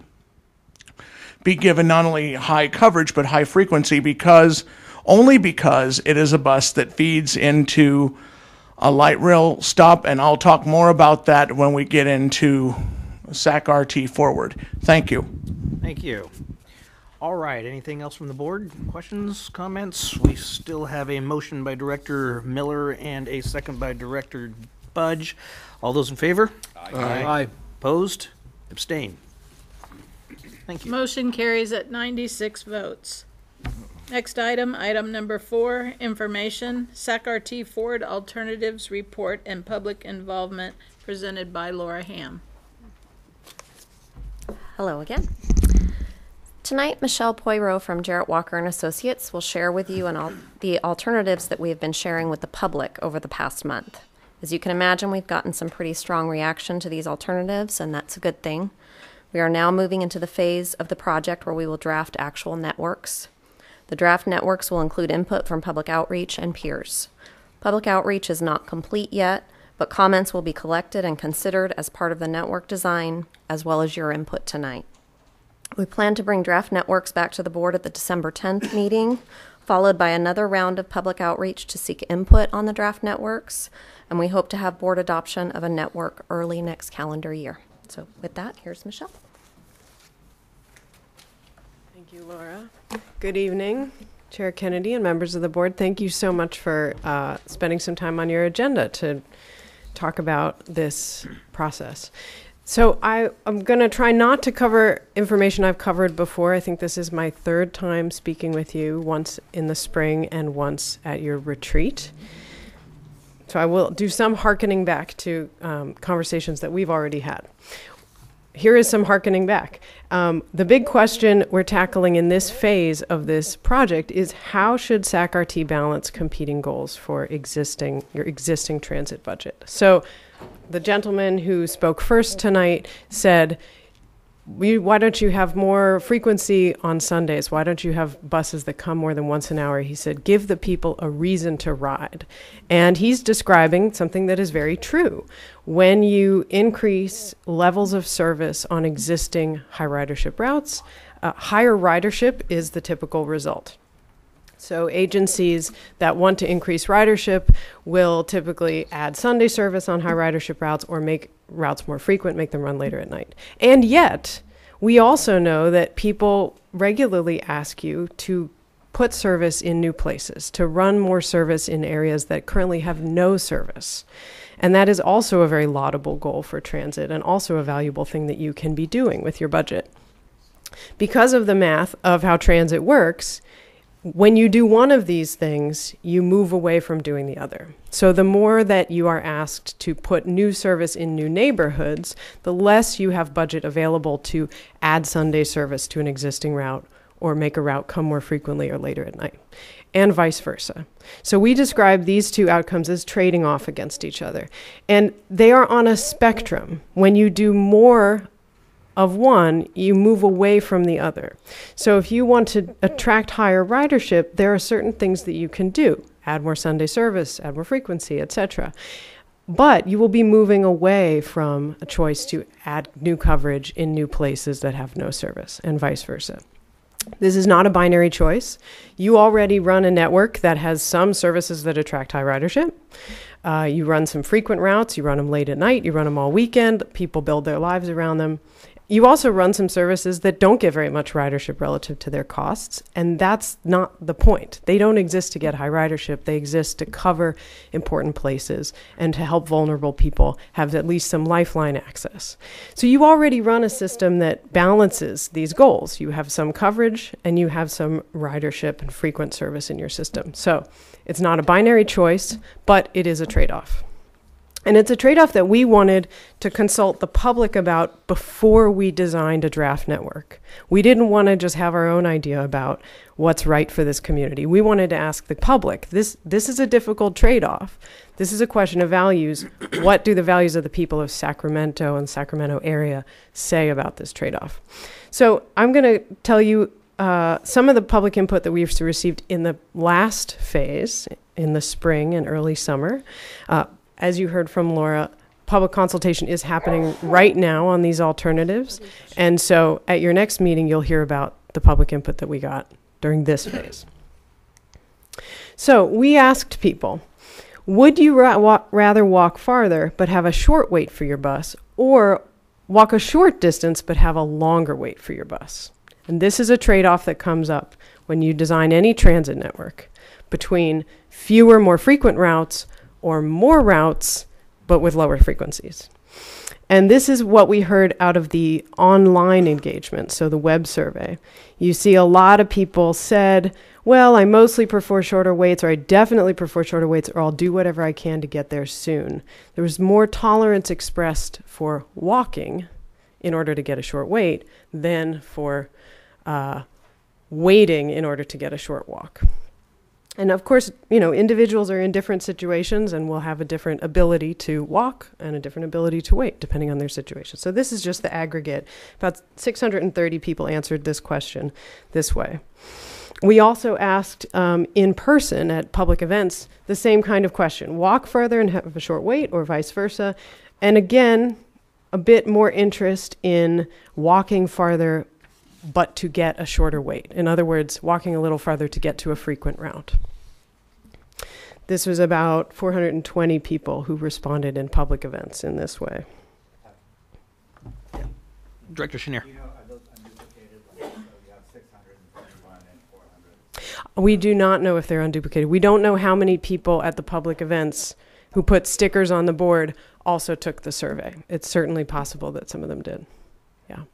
be given not only high coverage but high frequency, because it is a bus that feeds into a light rail stop, and I'll talk more about that when we get into SAC RT forward. Thank you. Thank you. All right, anything else from the board? Questions, comments? We still have a motion by Director Miller and a second by Director Budge. All those in favor? Aye. Opposed? Abstain. Thank you. Motion carries at 96 votes. Next item number 4, information, SAC-RT Forward Alternatives Report and Public Involvement, presented by Laura Ham. Hello again. Tonight, Michelle Poirot from Jarrett Walker & Associates will share with you the alternatives that we have been sharing with the public over the past month. As you can imagine, we've gotten some pretty strong reaction to these alternatives, and that's a good thing. We are now moving into the phase of the project where we will draft actual networks. The draft networks will include input from public outreach and peers. Public outreach is not complete yet, but comments will be collected and considered as part of the network design, as well as your input tonight. We plan to bring draft networks back to the board at the December 10th meeting, followed by another round of public outreach to seek input on the draft networks, and we hope to have board adoption of a network early next calendar year. So with that, here's Michelle. Thank you, Laura. Good evening. Chair Kennedy and members of the board, thank you so much for spending some time on your agenda to talk about this process. So I'm going to try not to cover information I've covered before. I think this is my third time speaking with you, once in the spring and once at your retreat. So I will do some hearkening back to conversations that we've already had. Here is some hearkening back. The big question we're tackling in this phase of this project is how should SAC-RT balance competing goals for your existing transit budget? So the gentleman who spoke first tonight said, why don't you have more frequency on Sundays? Why don't you have buses that come more than once an hour? He said, give the people a reason to ride. And he's describing something that is very true. When you increase levels of service on existing high ridership routes, higher ridership is the typical result. So agencies that want to increase ridership will typically add Sunday service on high ridership routes or make routes more frequent, make them run later at night. And yet, we also know that people regularly ask you to put service in new places, to run more service in areas that currently have no service. And that is also a very laudable goal for transit and also a valuable thing that you can be doing with your budget. Because of the math of how transit works, when you do one of these things, you move away from doing the other. So the more that you are asked to put new service in new neighborhoods, the less you have budget available to add Sunday service to an existing route or make a route come more frequently or later at night, and vice versa. So we describe these two outcomes as trading off against each other. And they are on a spectrum. When you do more of one, you move away from the other. So if you want to attract higher ridership, there are certain things that you can do. Add more Sunday service, add more frequency, etc. But you will be moving away from a choice to add new coverage in new places that have no service, and vice versa. This is not a binary choice. You already run a network that has some services that attract high ridership. You run some frequent routes, you run them late at night, you run them all weekend, people build their lives around them. You also run some services that don't get very much ridership relative to their costs, and that's not the point. They don't exist to get high ridership. They exist to cover important places and to help vulnerable people have at least some lifeline access. So you already run a system that balances these goals. You have some coverage and you have some ridership and frequent service in your system. So it's not a binary choice, but it is a trade-off. And it's a trade-off that we wanted to consult the public about before we designed a draft network. We didn't want to just have our own idea about what's right for this community. We wanted to ask the public, this is a difficult trade-off. This is a question of values. What do the values of the people of Sacramento and Sacramento area say about this trade-off? So I'm going to tell you some of the public input that we've received in the last phase, in the spring and early summer. As you heard from Laura, public consultation is happening right now on these alternatives. And so at your next meeting, you'll hear about the public input that we got during this phase. So we asked people, would you rather walk farther but have a short wait for your bus, or walk a short distance but have a longer wait for your bus? And this is a trade-off that comes up when you design any transit network between fewer, more frequent routes or more routes, but with lower frequencies. And this is what we heard out of the online engagement, so the web survey. You see a lot of people said, well, I mostly prefer shorter waits, or I definitely prefer shorter waits, or I'll do whatever I can to get there soon. There was more tolerance expressed for walking in order to get a short wait than for waiting in order to get a short walk. And of course, individuals are in different situations and will have a different ability to walk and a different ability to wait, depending on their situation. So this is just the aggregate. About 630 people answered this question this way. We also asked in person at public events the same kind of question: walk further and have a short wait, or vice versa. And again, a bit more interest in walking farther but to get a shorter wait. In other words, walking a little farther to get to a frequent route. This was about 420 people who responded in public events in this way. Director Chenier. We do not know if they're unduplicated. We don't know how many people at the public events who put stickers on the board also took the survey. It's certainly possible that some of them did. Yeah.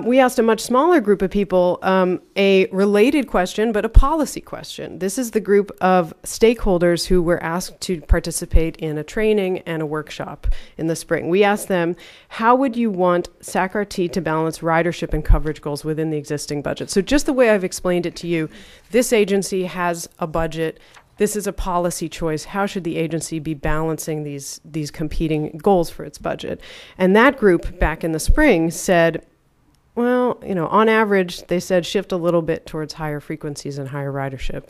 We asked a much smaller group of people a related question, but a policy question. This is the group of stakeholders who were asked to participate in a training and a workshop in the spring. We asked them, how would you want SAC-RT to balance ridership and coverage goals within the existing budget? So just the way I've explained it to you, this agency has a budget. This is a policy choice. How should the agency be balancing these competing goals for its budget? And that group back in the spring said, well, on average, they said shift a little bit towards higher frequencies and higher ridership.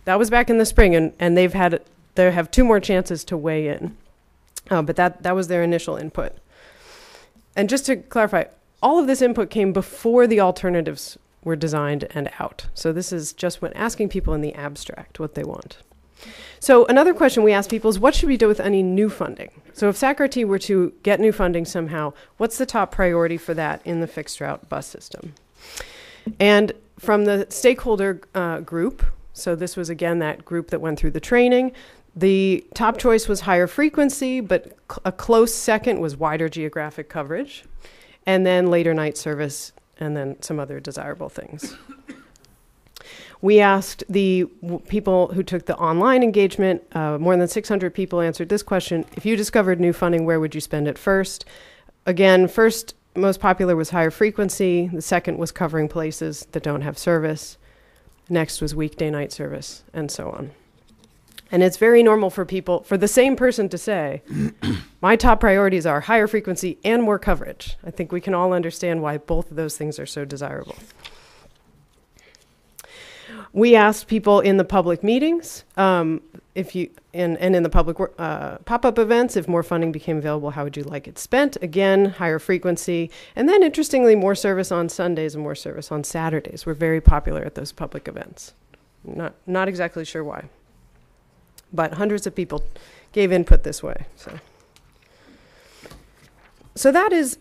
That was back in the spring, and they have 2 more chances to weigh in. But that was their initial input. And just to clarify, all of this input came before the alternatives were designed and out. So this is just when asking people in the abstract what they want. So another question we asked people is, what should we do with any new funding? So if SAC-RT were to get new funding somehow, what's the top priority for that in the fixed route bus system? And from the stakeholder group, so this was again that group that went through the training, the top choice was higher frequency, but a close second was wider geographic coverage, and then later night service, and then some other desirable things. We asked the people who took the online engagement, more than 600 people answered this question. If you discovered new funding, where would you spend it first? Again, first, most popular was higher frequency. The second was covering places that don't have service. Next was weekday night service, and so on. And it's very normal for people, for the same person to say, my top priorities are higher frequency and more coverage. I think we can all understand why both of those things are so desirable. We asked people in the public meetings, and in the public pop-up events, if more funding became available, how would you like it spent? Again, higher frequency. And then, interestingly, more service on Sundays and more service on Saturdays were very popular at those public events. Not exactly sure why. But hundreds of people gave input this way. So that is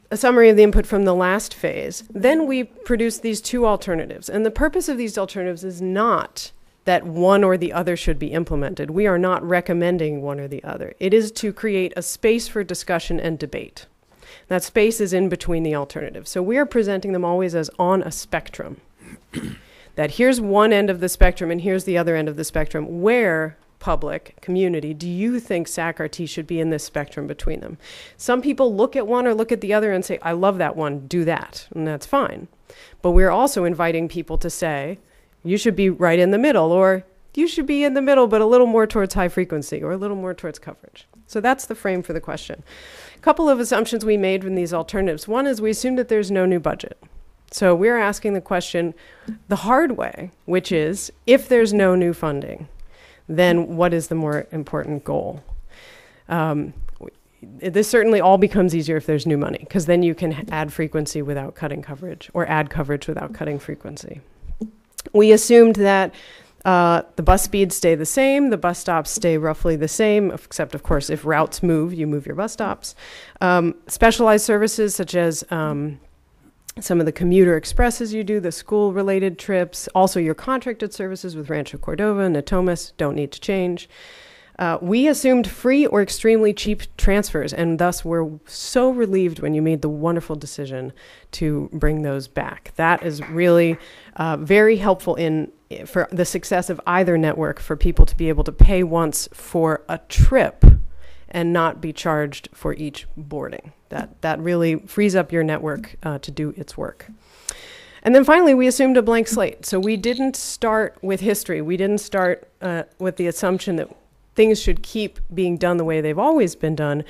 a summary of the input from the last phase. Then we produced these 2 alternatives. And the purpose of these alternatives is not that one or the other should be implemented. We are not recommending one or the other. It is to create a space for discussion and debate. That space is in between the alternatives. So we are presenting them always as on a spectrum. That here's one end of the spectrum and here's the other end of the spectrum. Where, public, community, do you think SAC-RT should be in this spectrum between them? Some people look at one or look at the other and say, I love that one, do that, and that's fine. But we're also inviting people to say, you should be right in the middle, or you should be in the middle but a little more towards high frequency or a little more towards coverage. So that's the frame for the question. A couple of assumptions we made from these alternatives. One is we assume that there's no new budget. So we're asking the question the hard way, which is, if there's no new funding, then what is the more important goal? This certainly all becomes easier if there's new money, because then you can add frequency without cutting coverage, or add coverage without cutting frequency. We assumed that the bus speeds stay the same, the bus stops stay roughly the same, except, of course, if routes move, you move your bus stops. Specialized services such as some of the commuter expresses you do, the school-related trips, also your contracted services with Rancho Cordova and Natomas don't need to change. We assumed free or extremely cheap transfers, and thus we're so relieved when you made the wonderful decision to bring those back. That is really very helpful for the success of either network, for people to be able to pay once for a trip and not be charged for each boarding. That really frees up your network to do its work. And then finally, we assumed a blank slate. So we didn't start with history. We didn't start with the assumption that things should keep being done the way they've always been done.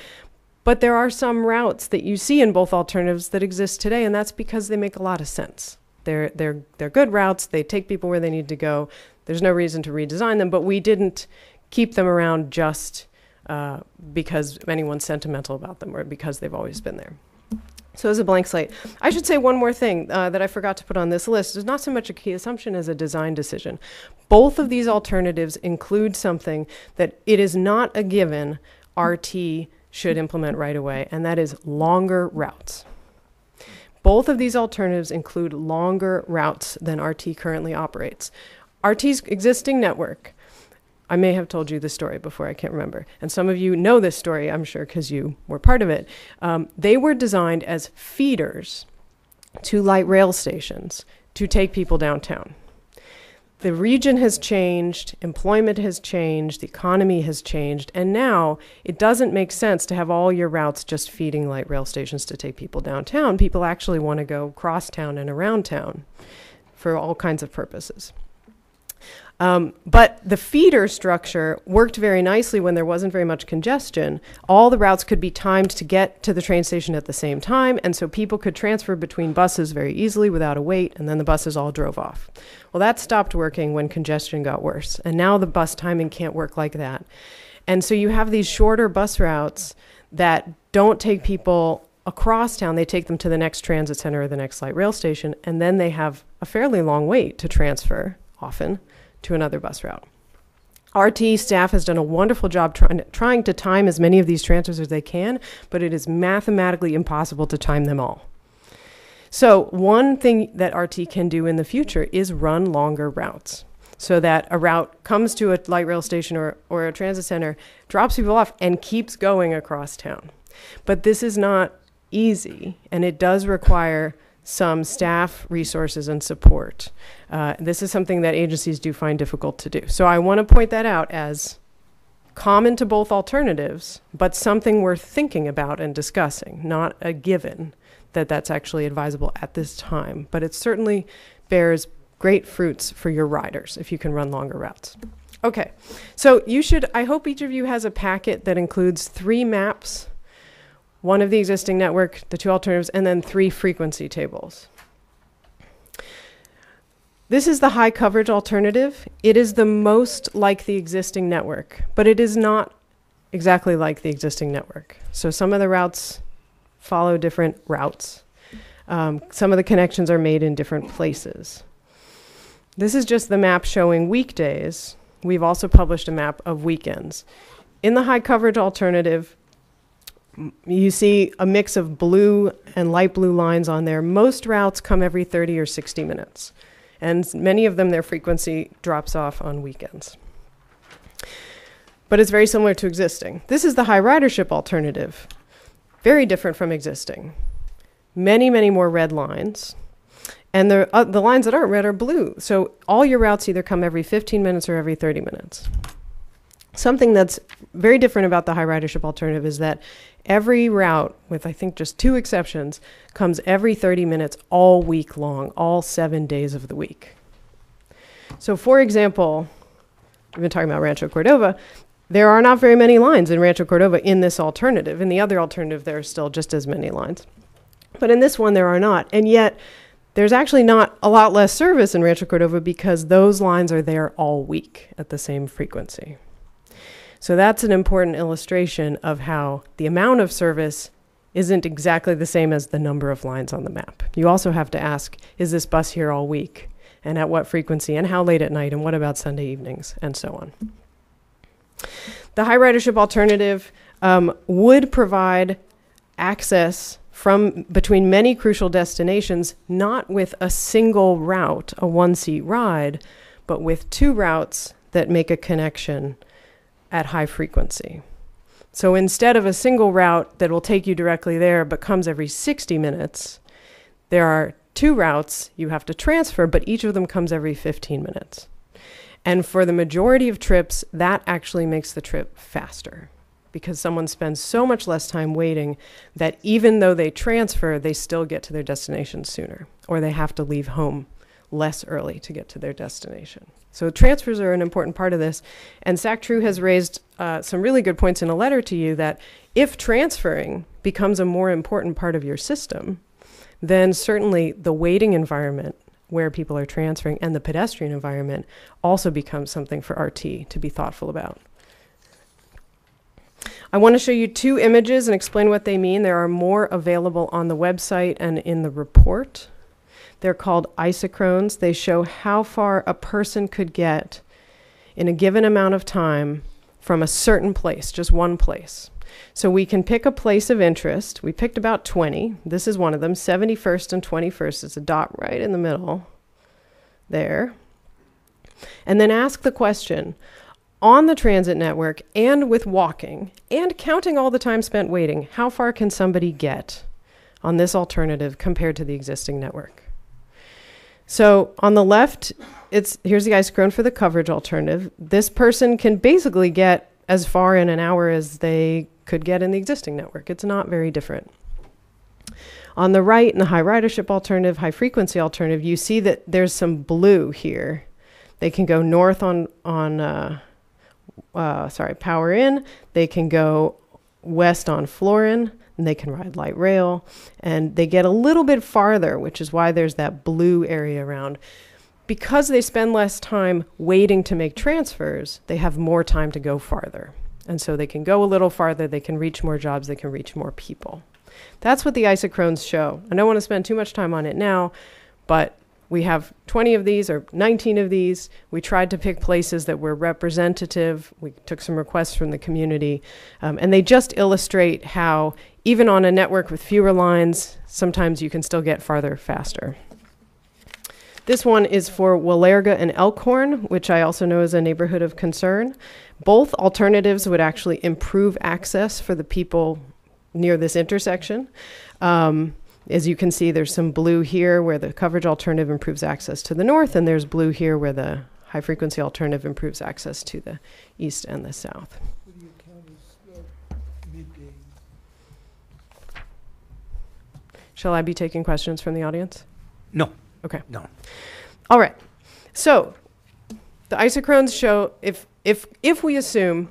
But there are some routes that you see in both alternatives that exist today, and that's because they make a lot of sense. They're good routes. They take people where they need to go. There's no reason to redesign them, but we didn't keep them around just because anyone's sentimental about them or because they've always been there. So it's a blank slate. I should say one more thing that I forgot to put on this list. It's not so much a key assumption as a design decision. Both of these alternatives include something that it is not a given RT should implement right away, and that is longer routes. Both of these alternatives include longer routes than RT currently operates. RT's existing network, I may have told you this story before, I can't remember. And some of you know this story, I'm sure, because you were part of it. They were designed as feeders to light rail stations to take people downtown. The region has changed, employment has changed, the economy has changed, and now it doesn't make sense to have all your routes just feeding light rail stations to take people downtown. People actually want to go cross town and around town for all kinds of purposes. But the feeder structure worked very nicely when there wasn't very much congestion. All the routes could be timed to get to the train station at the same time, and so people could transfer between buses very easily without a wait, and then the buses all drove off. Well, that stopped working when congestion got worse, and now the bus timing can't work like that. And so you have these shorter bus routes that don't take people across town. They take them to the next transit center or the next light rail station, and then they have a fairly long wait to transfer, often, to another bus route. RT staff has done a wonderful job trying to time as many of these transfers as they can, but it is mathematically impossible to time them all. So one thing that RT can do in the future is run longer routes, so that a route comes to a light rail station or a transit center, drops people off, and keeps going across town. But this is not easy, and it does require some staff resources and support. This is something that agencies do find difficult to do. So I want to point that out as common to both alternatives, but something worth thinking about and discussing, not a given that that's actually advisable at this time. But it certainly bears great fruits for your riders if you can run longer routes. Okay, so I hope each of you has a packet that includes 3 maps, one of the existing network, the 2 alternatives, and then 3 frequency tables. This is the high coverage alternative. It is the most like the existing network, but it is not exactly like the existing network. So some of the routes follow different routes. Some of the connections are made in different places. This is just the map showing weekdays. We've also published a map of weekends. In the high coverage alternative, you see a mix of blue and light blue lines on there. Most routes come every 30 or 60 minutes, and many of them, their frequency drops off on weekends. But it's very similar to existing. This is the high ridership alternative, very different from existing. Many, many more red lines, and the lines that aren't red are blue. So all your routes either come every 15 minutes or every 30 minutes. Something that's very different about the high ridership alternative is that every route, with I think just 2 exceptions, comes every 30 minutes all week long, all 7 days of the week. So for example, we've been talking about Rancho Cordova. There are not very many lines in Rancho Cordova in this alternative. In the other alternative, there are still just as many lines. But in this one, there are not. And yet, there's actually not a lot less service in Rancho Cordova because those lines are there all week at the same frequency. So that's an important illustration of how the amount of service isn't exactly the same as the number of lines on the map. You also have to ask, is this bus here all week? And at what frequency? And how late at night? And what about Sunday evenings? And so on. The high ridership alternative would provide access from between many crucial destinations, not with a single route, a 1-seat ride, but with 2 routes that make a connection at high frequency. So instead of a single route that will take you directly there but comes every 60 minutes, there are 2 routes you have to transfer, but each of them comes every 15 minutes. And for the majority of trips, that actually makes the trip faster because someone spends so much less time waiting that even though they transfer, they still get to their destination sooner, or they have to leave home less early to get to their destination. So transfers are an important part of this. And SACTRU has raised some really good points in a letter to you that if transferring becomes a more important part of your system, then certainly the waiting environment where people are transferring and the pedestrian environment also becomes something for RT to be thoughtful about. I want to show you 2 images and explain what they mean. There are more available on the website and in the report. They're called isochrones. They show how far a person could get in a given amount of time from a certain place, just one place. So we can pick a place of interest. We picked about 20. This is one of them. 71st and 21st is a dot right in the middle there. And then ask the question, on the transit network and with walking and counting all the time spent waiting, how far can somebody get on this alternative compared to the existing network? So on the left, here's the isochrone for the coverage alternative. This person can basically get as far in an hour as they could get in the existing network. It's not very different. On the right, in the high ridership alternative, high frequency alternative, you see that there's some blue here. They can go north on Power In. They can go west on Florin, and they can ride light rail. And they get a little bit farther, which is why there's that blue area around. Because they spend less time waiting to make transfers, they have more time to go farther. And so they can go a little farther, they can reach more jobs, they can reach more people. That's what the isochrones show. I don't want to spend too much time on it now, but we have 20 of these or 19 of these. We tried to pick places that were representative. We took some requests from the community, and they just illustrate how even on a network with fewer lines, sometimes you can still get farther faster. This one is for Willarga and Elkhorn, which I also know is a neighborhood of concern. Both alternatives would actually improve access for the people near this intersection. As you can see, there's some blue here where the coverage alternative improves access to the north, and there's blue here where the high frequency alternative improves access to the east and the south. Shall I be taking questions from the audience? No. Okay. No. All right. So the isochrones show if we assume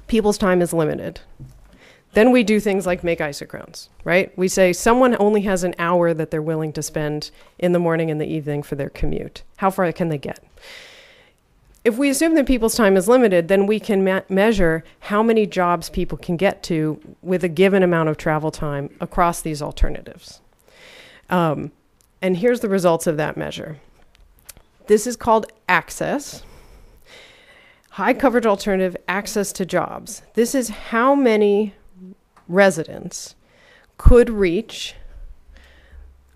people's time is limited, then we do things like make isochrones, right? We say someone only has an hour that they're willing to spend in the morning and the evening for their commute. How far can they get? If we assume that people's time is limited, then we can measure how many jobs people can get to with a given amount of travel time across these alternatives. And here's the results of that measure. This is called access. High coverage alternative, access to jobs. This is how many residents could reach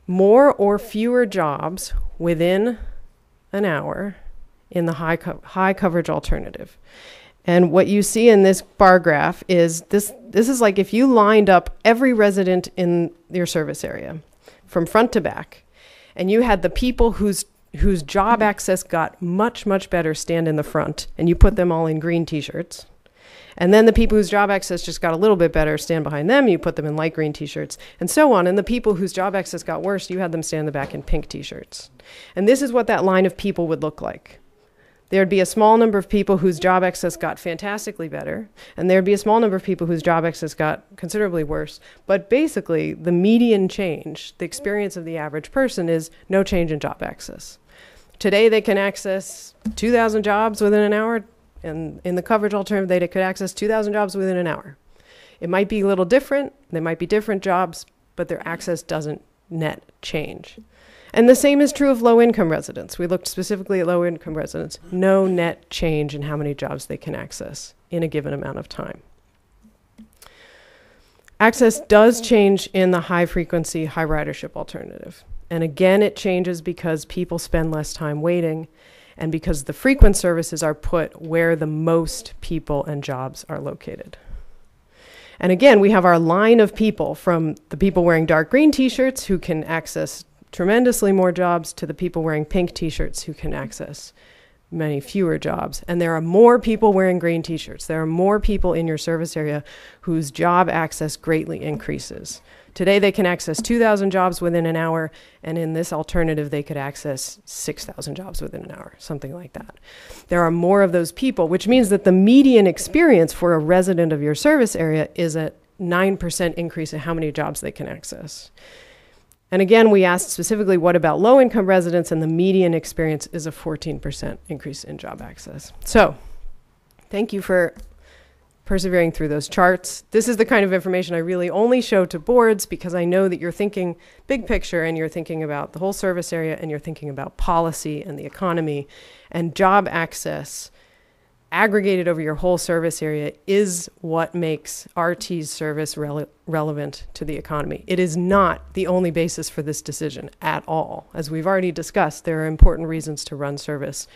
more or fewer jobs within an hour in the high coverage alternative. And what you see in this bar graph is this is like if you lined up every resident in your service area from front to back, and you had the people whose job access got much, much better stand in the front, and you put them all in green t-shirts. And then the people whose job access just got a little bit better stand behind them, you put them in light green t-shirts, and so on. And the people whose job access got worse, you had them stand in the back in pink t-shirts. And this is what that line of people would look like. There'd be a small number of people whose job access got fantastically better, and there'd be a small number of people whose job access got considerably worse. But basically, the median change, the experience of the average person, is no change in job access. Today, they can access 2,000 jobs within an hour, and in the coverage alternative, they could access 2,000 jobs within an hour. It might be a little different, they might be different jobs, but their access doesn't net change. And the same is true of low-income residents. We looked specifically at low-income residents. No net change in how many jobs they can access in a given amount of time. Access does change in the high-frequency, high ridership alternative. And again, it changes because people spend less time waiting and because the frequent services are put where the most people and jobs are located. And again, we have our line of people from the people wearing dark green t-shirts who can access tremendously more jobs to the people wearing pink t-shirts who can access many fewer jobs. And there are more people wearing green t-shirts. There are more people in your service area whose job access greatly increases. Today they can access 2,000 jobs within an hour, and in this alternative they could access 6,000 jobs within an hour, something like that. There are more of those people, which means that the median experience for a resident of your service area is a 9% increase in how many jobs they can access. And again, we asked specifically, what about low-income residents? And the median experience is a 14% increase in job access. So, thank you for persevering through those charts. This is the kind of information I really only show to boards because I know that you're thinking big picture and you're thinking about the whole service area and you're thinking about policy and the economy. And job access aggregated over your whole service area is what makes RT's service relevant to the economy. It is not the only basis for this decision at all. As we've already discussed, there are important reasons to run service,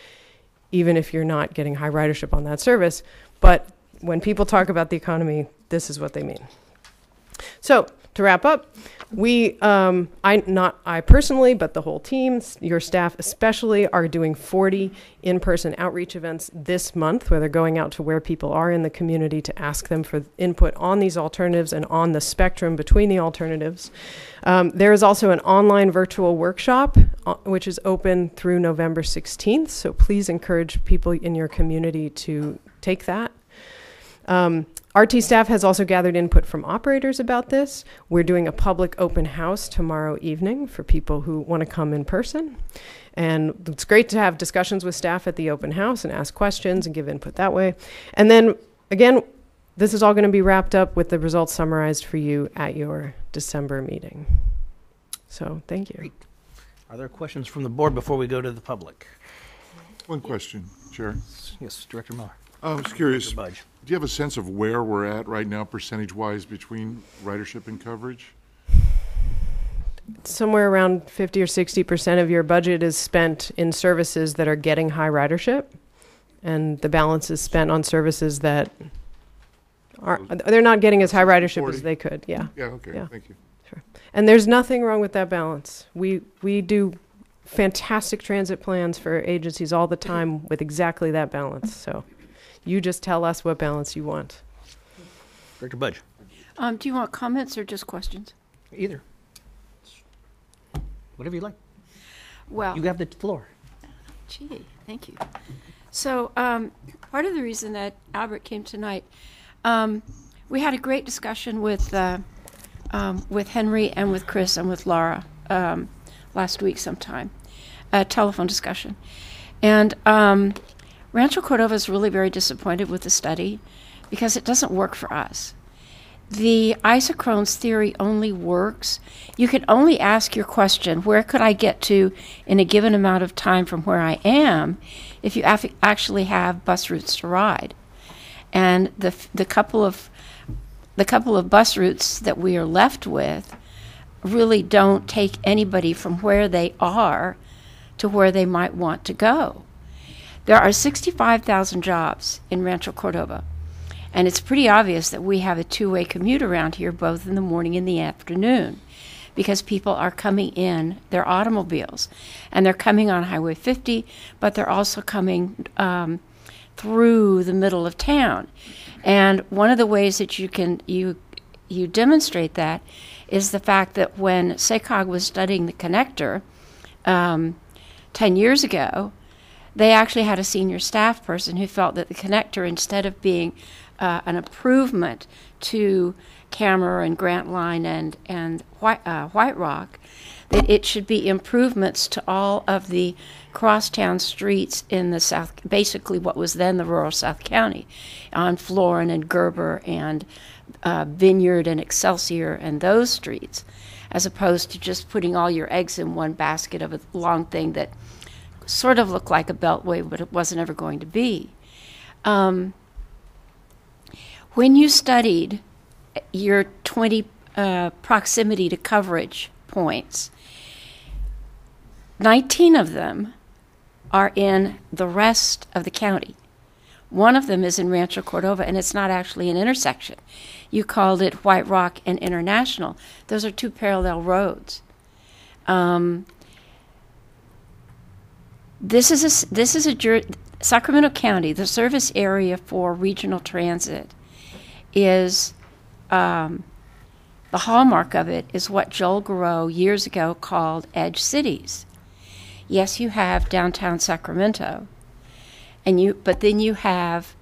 even if you're not getting high ridership on that service. But when people talk about the economy, this is what they mean. So to wrap up, not I personally, but the whole team, your staff especially, are doing 40 in-person outreach events this month, where they're going out to where people are in the community to ask them for input on these alternatives and on the spectrum between the alternatives. There is also an online virtual workshop, which is open through November 16th, so please encourage people in your community to take that. RT staff has also gathered input from operators about this. We're doing a public open house tomorrow evening for people who want to come in person. And it's great to have discussions with staff at the open house and ask questions and give input that way. And then, again, this is all going to be wrapped up with the results summarized for you at your December meeting. So, thank you. Great. Are there questions from the board before we go to the public? One question, Chair. Yes, Director Miller. I was curious, do Budge. you have a sense of where we're at right now percentage-wise between ridership and coverage? Somewhere around 50 or 60% of your budget is spent in services that are getting high ridership, and the balance is spent on services that they're not getting as high ridership 40? as they could. Yeah. Yeah, okay, Yeah. thank you. Sure. And there's nothing wrong with that balance. We do fantastic transit plans for agencies all the time with exactly that balance. So you just tell us what balance you want. Director Budge. Do you want comments or just questions? Either. Whatever you like. Well, you have the floor. Gee, thank you. So part of the reason that Albert came tonight, we had a great discussion with Henry and with Chris and with Laura last week sometime, a telephone discussion. And Rancho Cordova is really very disappointed with the study because it doesn't work for us. The isochrones theory only works. You can only ask your question, where could I get to in a given amount of time from where I am, if you actually have bus routes to ride. And the couple of bus routes that we are left with really don't take anybody from where they are to where they might want to go. There are 65,000 jobs in Rancho Cordova, and it's pretty obvious that we have a two-way commute around here, both in the morning and the afternoon, because people are coming in their automobiles, and they're coming on Highway 50, but they're also coming through the middle of town. And one of the ways that you demonstrate that is the fact that when SACOG was studying the connector 10 years ago, they actually had a senior staff person who felt that the connector, instead of being an improvement to Cameron and Grant Line and White Rock, that it should be improvements to all of the crosstown streets in the South, basically what was then the rural South County, on Florin and Gerber and Vineyard and Excelsior and those streets, as opposed to just putting all your eggs in one basket of a long thing that sort of looked like a beltway, but it wasn't ever going to be. When you studied your 20 proximity to coverage points, 19 of them are in the rest of the county. One of them is in Rancho Cordova, and it's not actually an intersection. You called it White Rock and International. Those are two parallel roads. This is a Sacramento County. The service area for regional transit is the hallmark of it is what Joel Garreau years ago called edge cities. Yes, you have downtown Sacramento, but then you have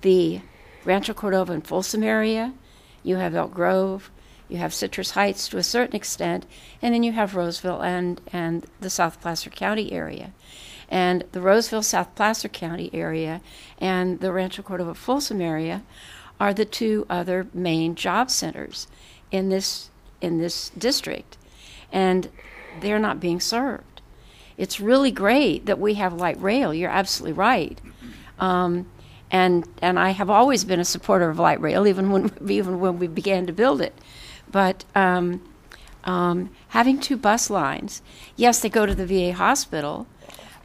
the Rancho Cordova and Folsom area, you have Elk Grove, you have Citrus Heights to a certain extent, and then you have Roseville and the South Placer County area. And the Roseville, South Placer County area and the Rancho Cordova Folsom area are the two other main job centers in this district, and they're not being served. It's really great that we have light rail. You're absolutely right. And and I have always been a supporter of light rail, even when we began to build it. But having 2 bus lines, yes, they go to the VA hospital,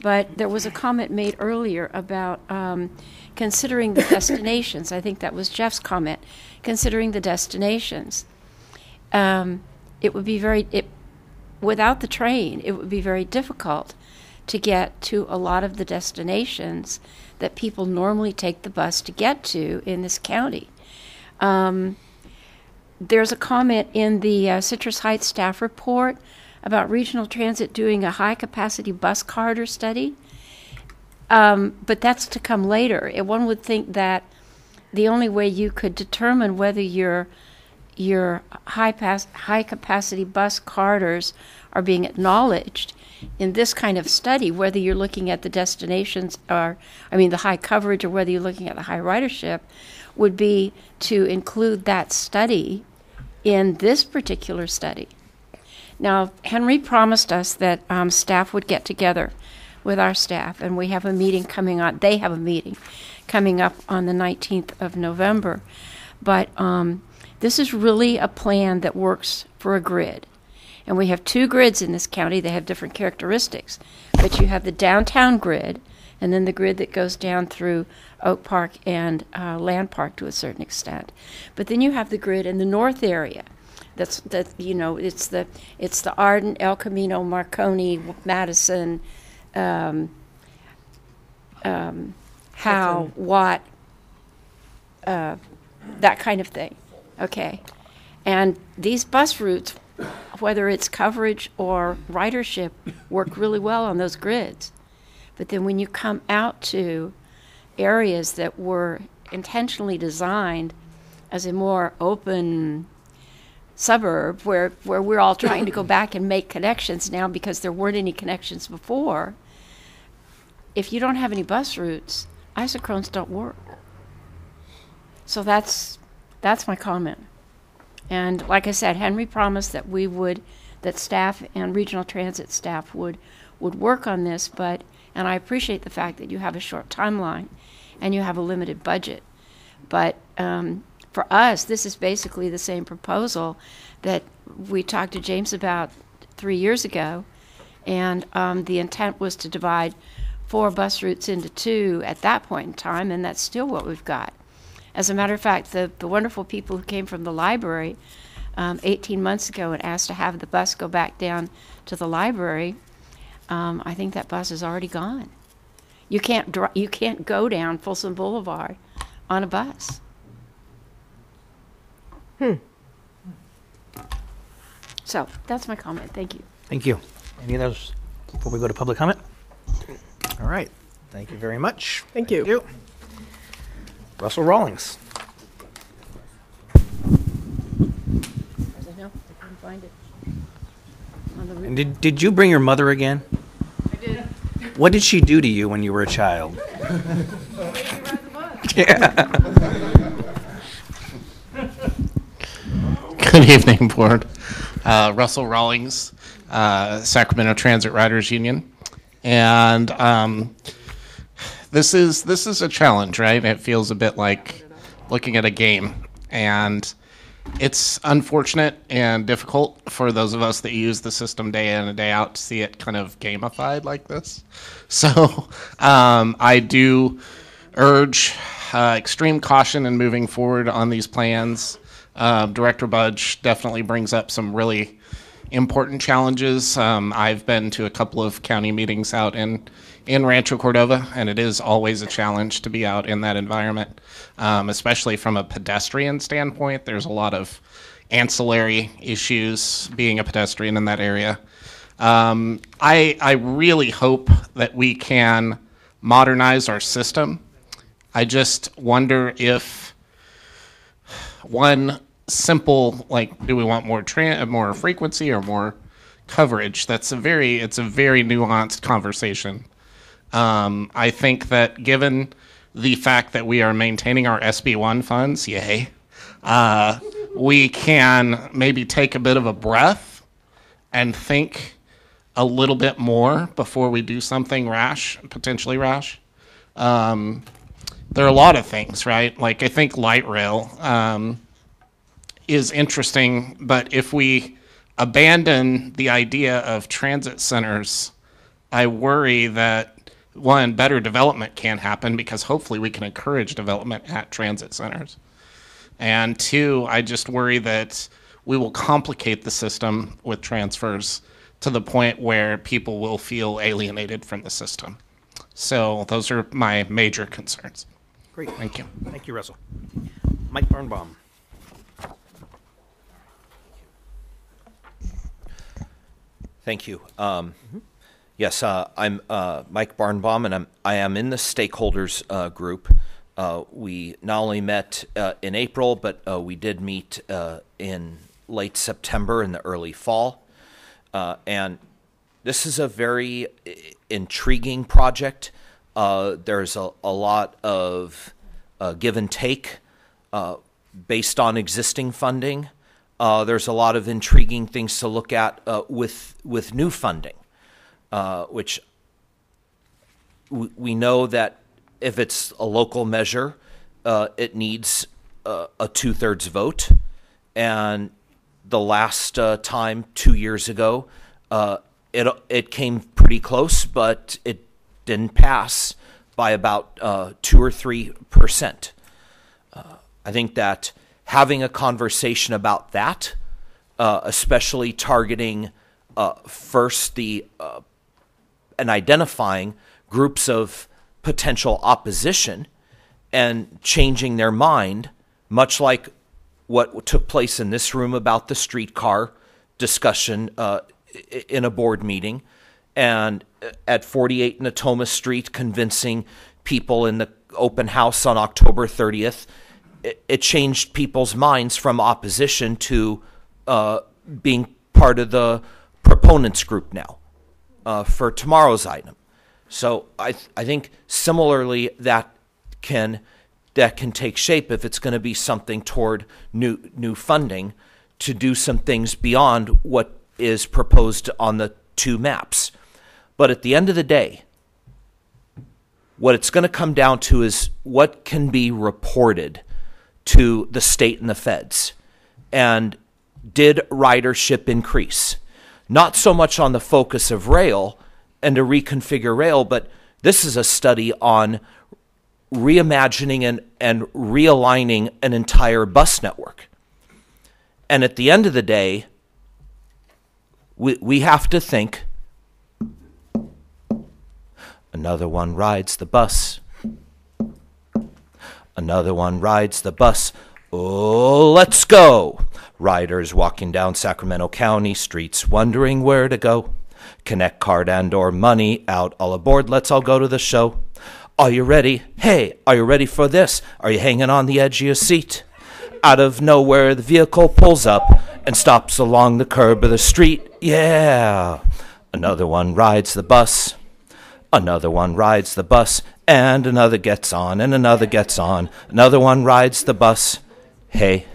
but there was a comment made earlier about considering the destinations. I think that was Jeff's comment. Considering the destinations, it would be without the train, it would be very difficult to get to a lot of the destinations that people normally take the bus to get to in this county. There's a comment in the Citrus Heights staff report about regional transit doing a high-capacity bus corridor study, but that's to come later. One would think that the only way you could determine whether your high-capacity bus corridors are being acknowledged in this kind of study, whether you're looking at the destinations the high coverage, or whether you're looking at the high ridership, would be to include that study in this particular study. Now, Henry promised us that staff would get together with our staff, and we have a meeting coming on. They have a meeting coming up on the 19th of November. But this is really a plan that works for a grid. And we have 2 grids in this county. They have different characteristics. But you have the downtown grid, and then the grid that goes down through Oak Park and Land Park to a certain extent. But then you have the grid in the north area. It's the Arden, El Camino, Marconi, Madison, Howe, Watt, that kind of thing. Okay. And these bus routes, whether it's coverage or ridership, work really well on those grids. But then when you come out to areas that were intentionally designed as a more open suburb, where we're all trying to go back and make connections now because there weren't any connections before, if you don't have any bus routes, isochrones don't work. So that's my comment. And like I said, Henry promised that that staff and regional transit staff would work on this, and I appreciate the fact that you have a short timeline and you have a limited budget. But for us, this is basically the same proposal that we talked to James about 3 years ago, and the intent was to divide 4 bus routes into 2 at that point in time, and that's still what we've got. As a matter of fact, the wonderful people who came from the library 18 months ago and asked to have the bus go back down to the library, I think that bus is already gone. You can't go down Folsom Boulevard on a bus. So that's my comment. Thank you. Thank you. Any of those before we go to public comment? All right. Thank you very much. Thank you. Thank you. Russell Rawlings. No, I couldn't find it. And did you bring your mother again? I did. What did she do to you when you were a child? Yeah. Good evening, Board. Russell Rawlings, Sacramento Transit Riders Union. And this is a challenge, right? It feels a bit like looking at a game. And it's unfortunate and difficult for those of us that use the system day in and day out to see it kind of gamified like this. So I do urge extreme caution in moving forward on these plans. Director Budge definitely brings up some really important challenges. I've been to a couple of county meetings out in Rancho Cordova, and it is always a challenge to be out in that environment, especially from a pedestrian standpoint. There's a lot of ancillary issues being a pedestrian in that area. I really hope that we can modernize our system. I just wonder if one simple, like, do we want more frequency or more coverage? It's a very nuanced conversation. I think that given the fact that we are maintaining our SB1 funds, yay, we can maybe take a bit of a breath and think a little bit more before we do something rash, potentially rash. there are a lot of things, right? Like, I think light rail is interesting, but if we abandon the idea of transit centers, I worry that, one, better development can't happen because hopefully we can encourage development at transit centers. And two, I just worry that we will complicate the system with transfers to the point where people will feel alienated from the system. So those are my major concerns. Great. Thank you. Thank you, Russell. Mike Birnbaum. Thank you. Yes, I'm Mike Birnbaum, and I am in the stakeholders group. We not only met in April, but we did meet in late September and the early fall. And this is a very intriguing project. There's a lot of give and take based on existing funding. There's a lot of intriguing things to look at with new funding, which we know that if it's a local measure, it needs a 2/3 vote. And the last time, 2 years ago, it came pretty close, but it didn't pass by about 2 or 3%. I think that having a conversation about that, especially targeting first and identifying groups of potential opposition and changing their mind, much like what took place in this room about the streetcar discussion in a board meeting, and at 48 Natoma Street convincing people in the open house on October 30th, it changed people's minds from opposition to being part of the proponents group now for tomorrow's item. So I think similarly that can take shape if it's going to be something toward new funding to do some things beyond what is proposed on the two maps. But at the end of the day, what it's going to come down to is what can be reported to the state and the feds. And did ridership increase? Not so much on the focus of rail and to reconfigure rail, but this is a study on reimagining and realigning an entire bus network. And at the end of the day, we have to think, another one rides the bus. Another one rides the bus. Oh, let's go. Riders walking down Sacramento County streets wondering where to go. Connect card and or money out, all aboard, let's all go to the show. Are you ready? Hey, are you ready for this? Are you hanging on the edge of your seat? Out of nowhere, the vehicle pulls up and stops along the curb of the street. Yeah. Another one rides the bus. Another one rides the bus. And another gets on, and another gets on. Another one rides the bus. Hey,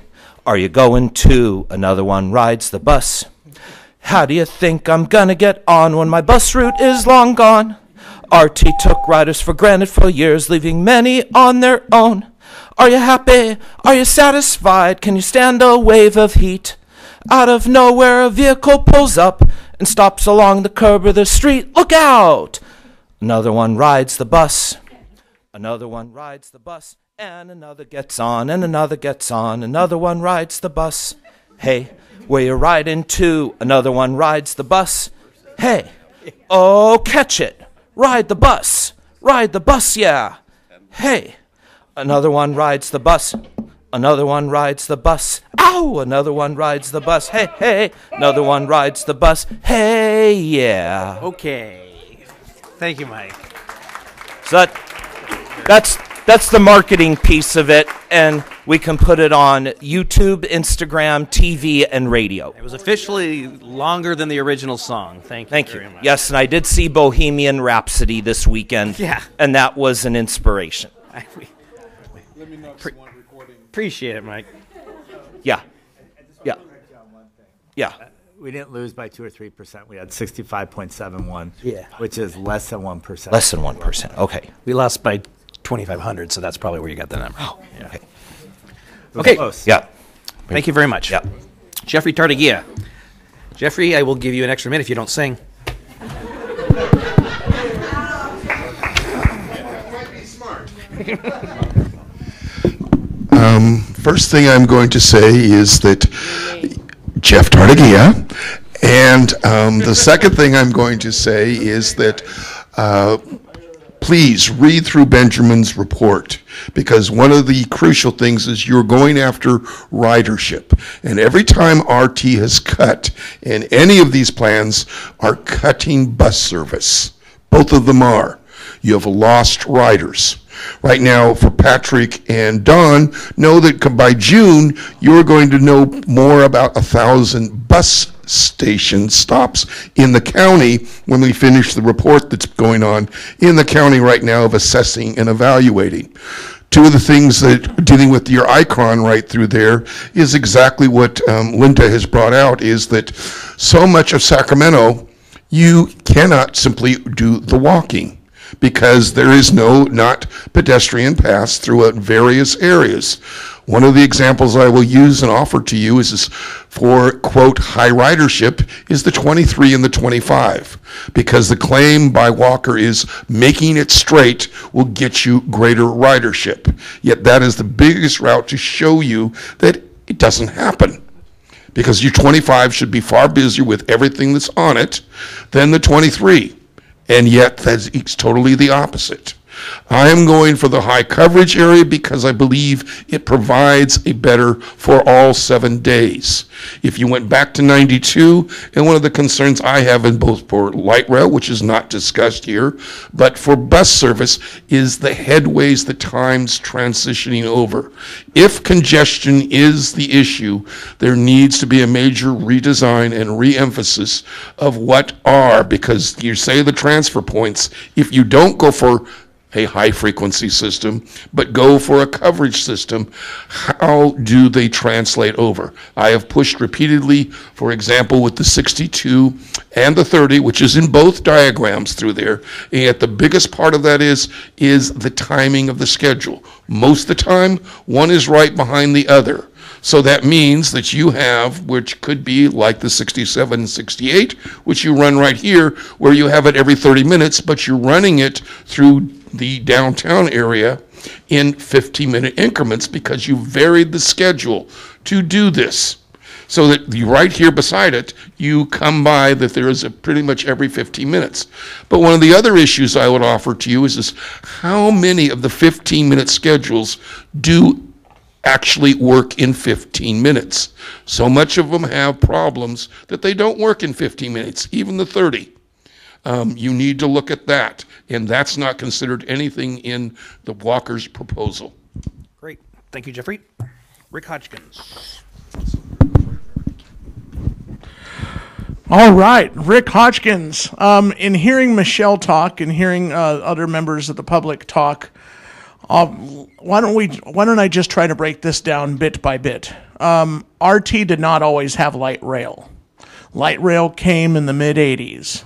are you going to? Another one rides the bus. How do you think I'm gonna get on when my bus route is long gone? RT took riders for granted for years, leaving many on their own. Are you happy? Are you satisfied? Can you stand a wave of heat? Out of nowhere, a vehicle pulls up and stops along the curb of the street. Look out! Another one rides the bus. Another one rides the bus. And another gets on, and another gets on. Another one rides the bus. Hey, where you riding to? Another one rides the bus. Hey, oh, catch it. Ride the bus. Ride the bus, yeah. Hey, another one rides the bus. Another one rides the bus. Ow, another one rides the bus. Hey, hey, another one rides the bus. Hey, yeah. Okay. Thank you, Mike. So that's the marketing piece of it, and we can put it on YouTube, Instagram, TV, and radio. It was officially longer than the original song. Thank you very much. Yes, and I did see Bohemian Rhapsody this weekend. Yeah. And that was an inspiration. Let me know if you want recording. Appreciate it, Mike. Yeah. Yeah. Yeah. We didn't lose by 2 or 3%. We had 65.71. Yeah. Which is less than 1%. Less than 1%. Okay. We lost by 2,500, so that's probably where you got the number. Oh, yeah. okay. Okay. Close. Yeah. Thank you very much. Yeah. Jeffrey Tartagia. Jeffrey, I will give you an extra minute if you don't sing. First thing I'm going to say is that Jeff Tartagia, and the second thing I'm going to say is that please read through Benjamin's report, because one of the crucial things is you're going after ridership. And every time RT has cut, and any of these plans are cutting bus service, both of them are, you have lost riders. Right now, for Patrick and Don, know that by June, you're going to know more about 1,000 bus station stops in the county when we finish the report that's going on in the county right now of assessing and evaluating. Two of the things that dealing with your icon right through there is exactly what Linda has brought out, is that so much of Sacramento, you cannot simply do the walking, because there is not pedestrian paths through various areas. One of the examples I will use and offer to you is for, quote, high ridership is the 23 and the 25, because the claim by Walker is making it straight will get you greater ridership. Yet that is the biggest route to show you that it doesn't happen, because your 25 should be far busier with everything that's on it than the 23. And yet that's totally the opposite. I am going for the high coverage area because I believe it provides a better for all 7 days. If you went back to 92, and one of the concerns I have in both for light rail, which is not discussed here, but for bus service, is the headways, the times transitioning over. If congestion is the issue, there needs to be a major redesign and re-emphasis of what are, because you say the transfer points, if you don't go for a high-frequency system, but go for a coverage system, how do they translate over? I have pushed repeatedly, for example, with the 62 and the 30, which is in both diagrams through there, and yet the biggest part of that is the timing of the schedule. Most of the time, one is right behind the other. So that means that you have, which could be like the 67 and 68, which you run right here, where you have it every 30 minutes, but you're running it through the downtown area in 15-minute increments because you varied the schedule to do this. So that right here beside it, you come by that there is pretty much every 15 minutes. But one of the other issues I would offer to you is how many of the 15-minute schedules do actually work in 15 minutes? So much of them have problems that they don't work in 15 minutes, even the 30. You need to look at that, and that's not considered anything in the Walker's proposal. Great. Thank you, Jeffrey. Rick Hodgkins. All right, Rick Hodgkins. In hearing Michelle talk and hearing other members of the public talk, why don't I just try to break this down bit by bit? RT did not always have light rail. Light rail came in the mid-'80s.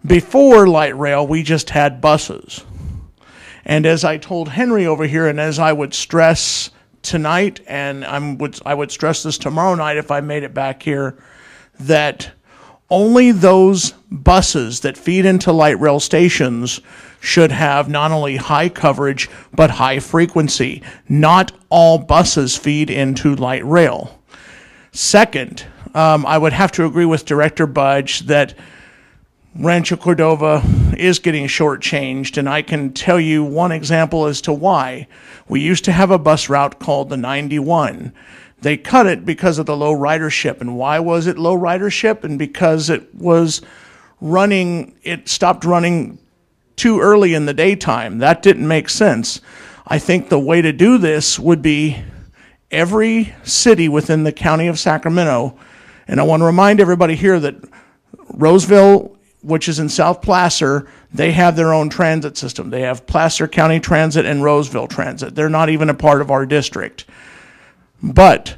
Before light rail, we just had buses. And as I told Henry over here, and as I would stress tonight, and I would stress this tomorrow night if I made it back here, that only those buses that feed into light rail stations should have not only high coverage, but high frequency. Not all buses feed into light rail. Second, I would have to agree with Director Budge that Rancho Cordova is getting shortchanged, and I can tell you one example as to why. We used to have a bus route called the 91. They cut it because of the low ridership. And why was it low ridership? And because it stopped running too early in the daytime. That didn't make sense. I think the way to do this would be every city within the county of Sacramento, and I want to remind everybody here that Roseville, which is in South Placer, they have their own transit system. They have Placer County Transit and Roseville Transit. They're not even a part of our district. But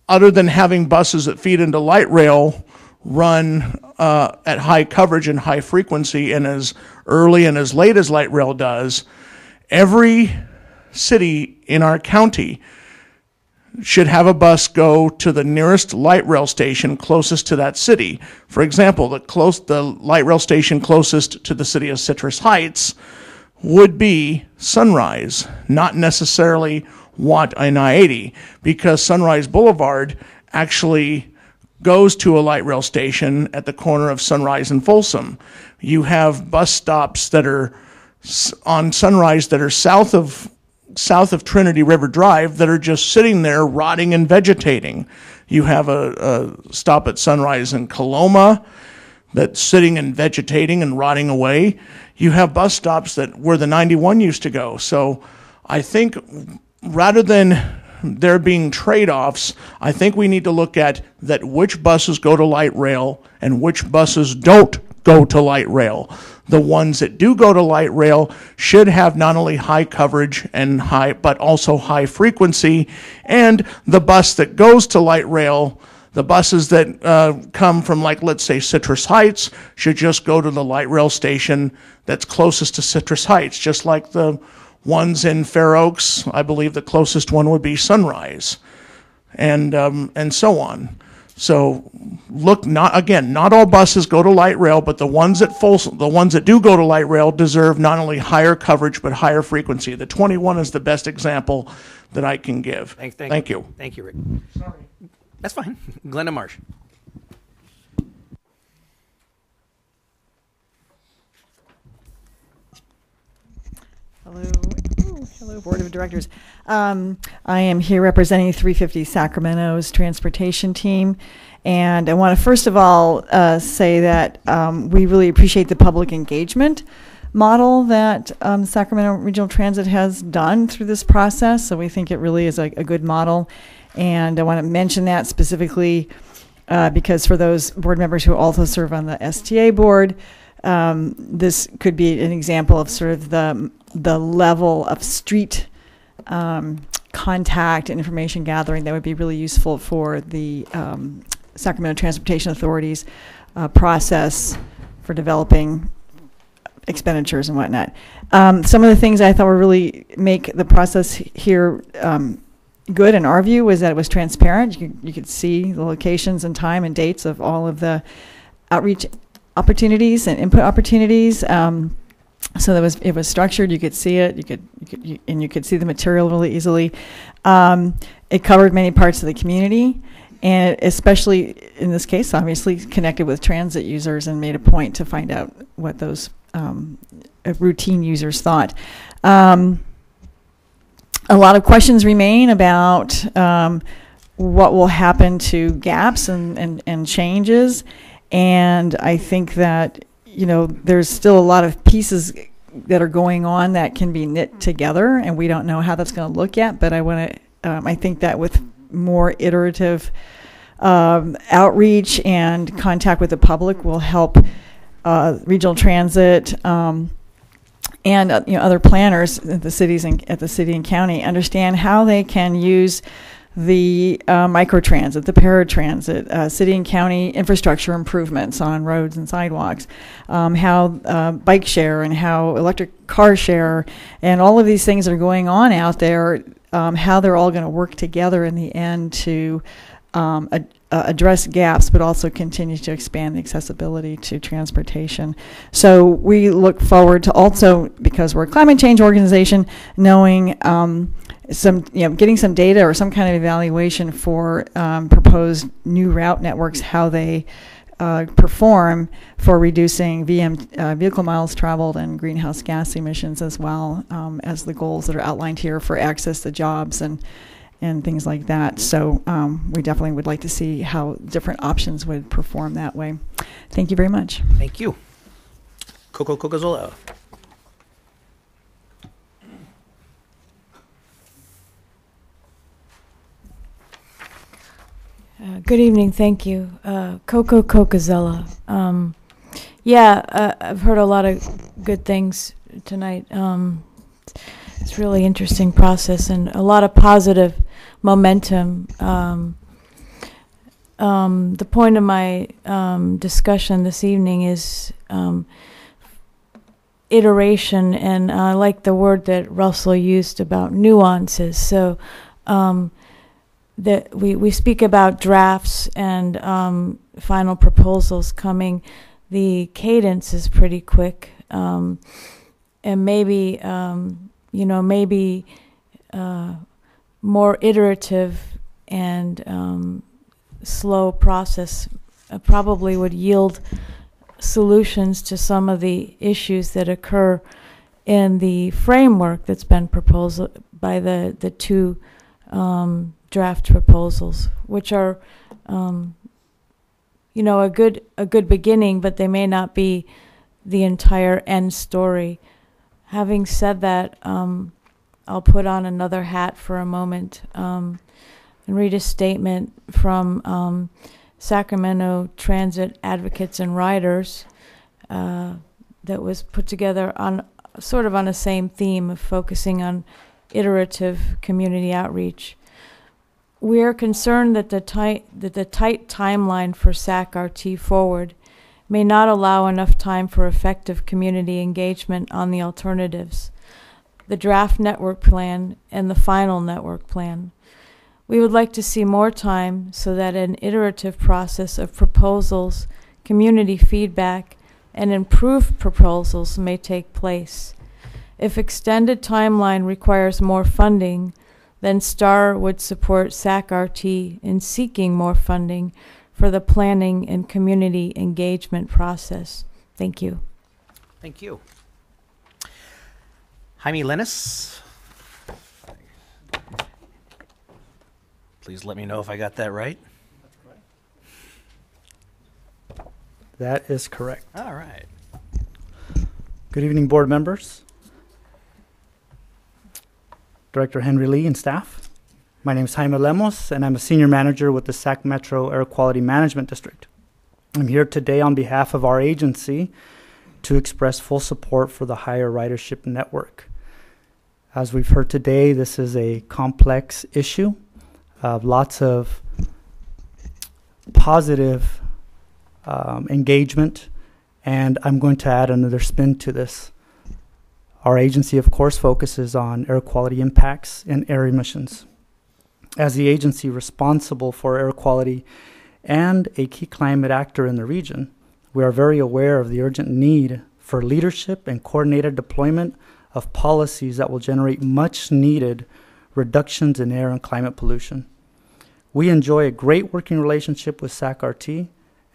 other than having buses that feed into light rail run at high coverage and high frequency and as early and as late as light rail does, every city in our county should have a bus go to the nearest light rail station closest to that city. For example, the light rail station closest to the city of Citrus Heights would be Sunrise, not necessarily Watt and I-80, because Sunrise Boulevard actually goes to a light rail station at the corner of Sunrise and Folsom. You have bus stops that are on Sunrise that are south of Trinity River Drive that are just sitting there rotting and vegetating. You have a stop at Sunrise in Coloma that's sitting and vegetating and rotting away. You have bus stops where the 91 used to go. So I think rather than there being trade-offs, I think we need to look at that which buses go to light rail and which buses don't go to light rail. The ones that do go to light rail should have not only high coverage and but also high frequency. And the bus that goes to light rail, the buses that come from, like, let's say Citrus Heights, should just go to the light rail station that's closest to Citrus Heights, just like the ones in Fair Oaks. I believe the closest one would be Sunrise, and so on. So look, not all buses go to light rail, but the ones that do go to light rail deserve not only higher coverage but higher frequency. The 21 is the best example that I can give. Thank you. Thank you, Rick. Sorry. That's fine. Glenda Marsh. Hello, Board of Directors. I am here representing 350 Sacramento's transportation team, and I want to first of all say that we really appreciate the public engagement model that Sacramento Regional Transit has done through this process. So we think it really is a good model, and I want to mention that specifically because for those board members who also serve on the STA board, this could be an example of sort of the level of street contact and information gathering that would be really useful for the Sacramento Transportation Authority's process for developing expenditures and whatnot. Some of the things I thought would really make the process here good in our view was that it was transparent. You could see the locations and time and dates of all of the outreach opportunities and input opportunities. So it was structured. You could see it. You could see the material really easily. It covered many parts of the community, and especially in this case, obviously connected with transit users and made a point to find out what those routine users thought. A lot of questions remain about what will happen to gaps and changes. And I think that, there's still a lot of pieces that are going on that can be knit together, and we don't know how that's going to look yet. But I think that with more iterative outreach and contact with the public will help regional transit and other planners at the cities and at the city and county understand how they can use the microtransit, the paratransit, city and county infrastructure improvements on roads and sidewalks, how bike share and how electric car share, and all of these things that are going on out there, how they're all going to work together in the end to address gaps, but also continue to expand the accessibility to transportation. So we look forward to also, because we're a climate change organization, knowing getting some data or some kind of evaluation for proposed new route networks, how they perform for reducing vehicle miles traveled and greenhouse gas emissions, as well as the goals that are outlined here for access to jobs and things like that. So we definitely would like to see how different options would perform that way. Thank you very much. Thank you. Coco Cocazola. Good evening, thank you. Coco Cocazella. I've heard a lot of good things tonight. It's really interesting process and a lot of positive momentum. the point of my discussion this evening is iteration, and I like the word that Russell used about nuances. So that we speak about drafts and final proposals coming. The cadence is pretty quick, and maybe maybe more iterative and slow process probably would yield solutions to some of the issues that occur in the framework that's been proposed by the two draft proposals, which are a good beginning, but they may not be the entire end story. Having said that, I'll put on another hat for a moment and read a statement from Sacramento Transit Advocates and Riders that was put together on sort of on the same theme of focusing on iterative community outreach. We are concerned that the tight timeline for SAC-RT forward may not allow enough time for effective community engagement on the alternatives, the draft network plan, and the final network plan. We would like to see more time so that an iterative process of proposals, community feedback, and improved proposals may take place. If extended timeline requires more funding, then STAR would support SAC-RT in seeking more funding for the planning and community engagement process. Thank you. Thank you. Jaime Linus. Please let me know if I got that right. That is correct. All right. Good evening, board members, Director Henry Lee and staff. My name is Jaime Lemos, and I'm a senior manager with the Sac Metro Air Quality Management District. I'm here today on behalf of our agency to express full support for the higher ridership network. As we've heard today, this is a complex issue. Lots of positive engagement, and I'm going to add another spin to this. Our agency, of course, focuses on air quality impacts and air emissions. As the agency responsible for air quality and a key climate actor in the region, we are very aware of the urgent need for leadership and coordinated deployment of policies that will generate much needed reductions in air and climate pollution. We enjoy a great working relationship with SAC-RT,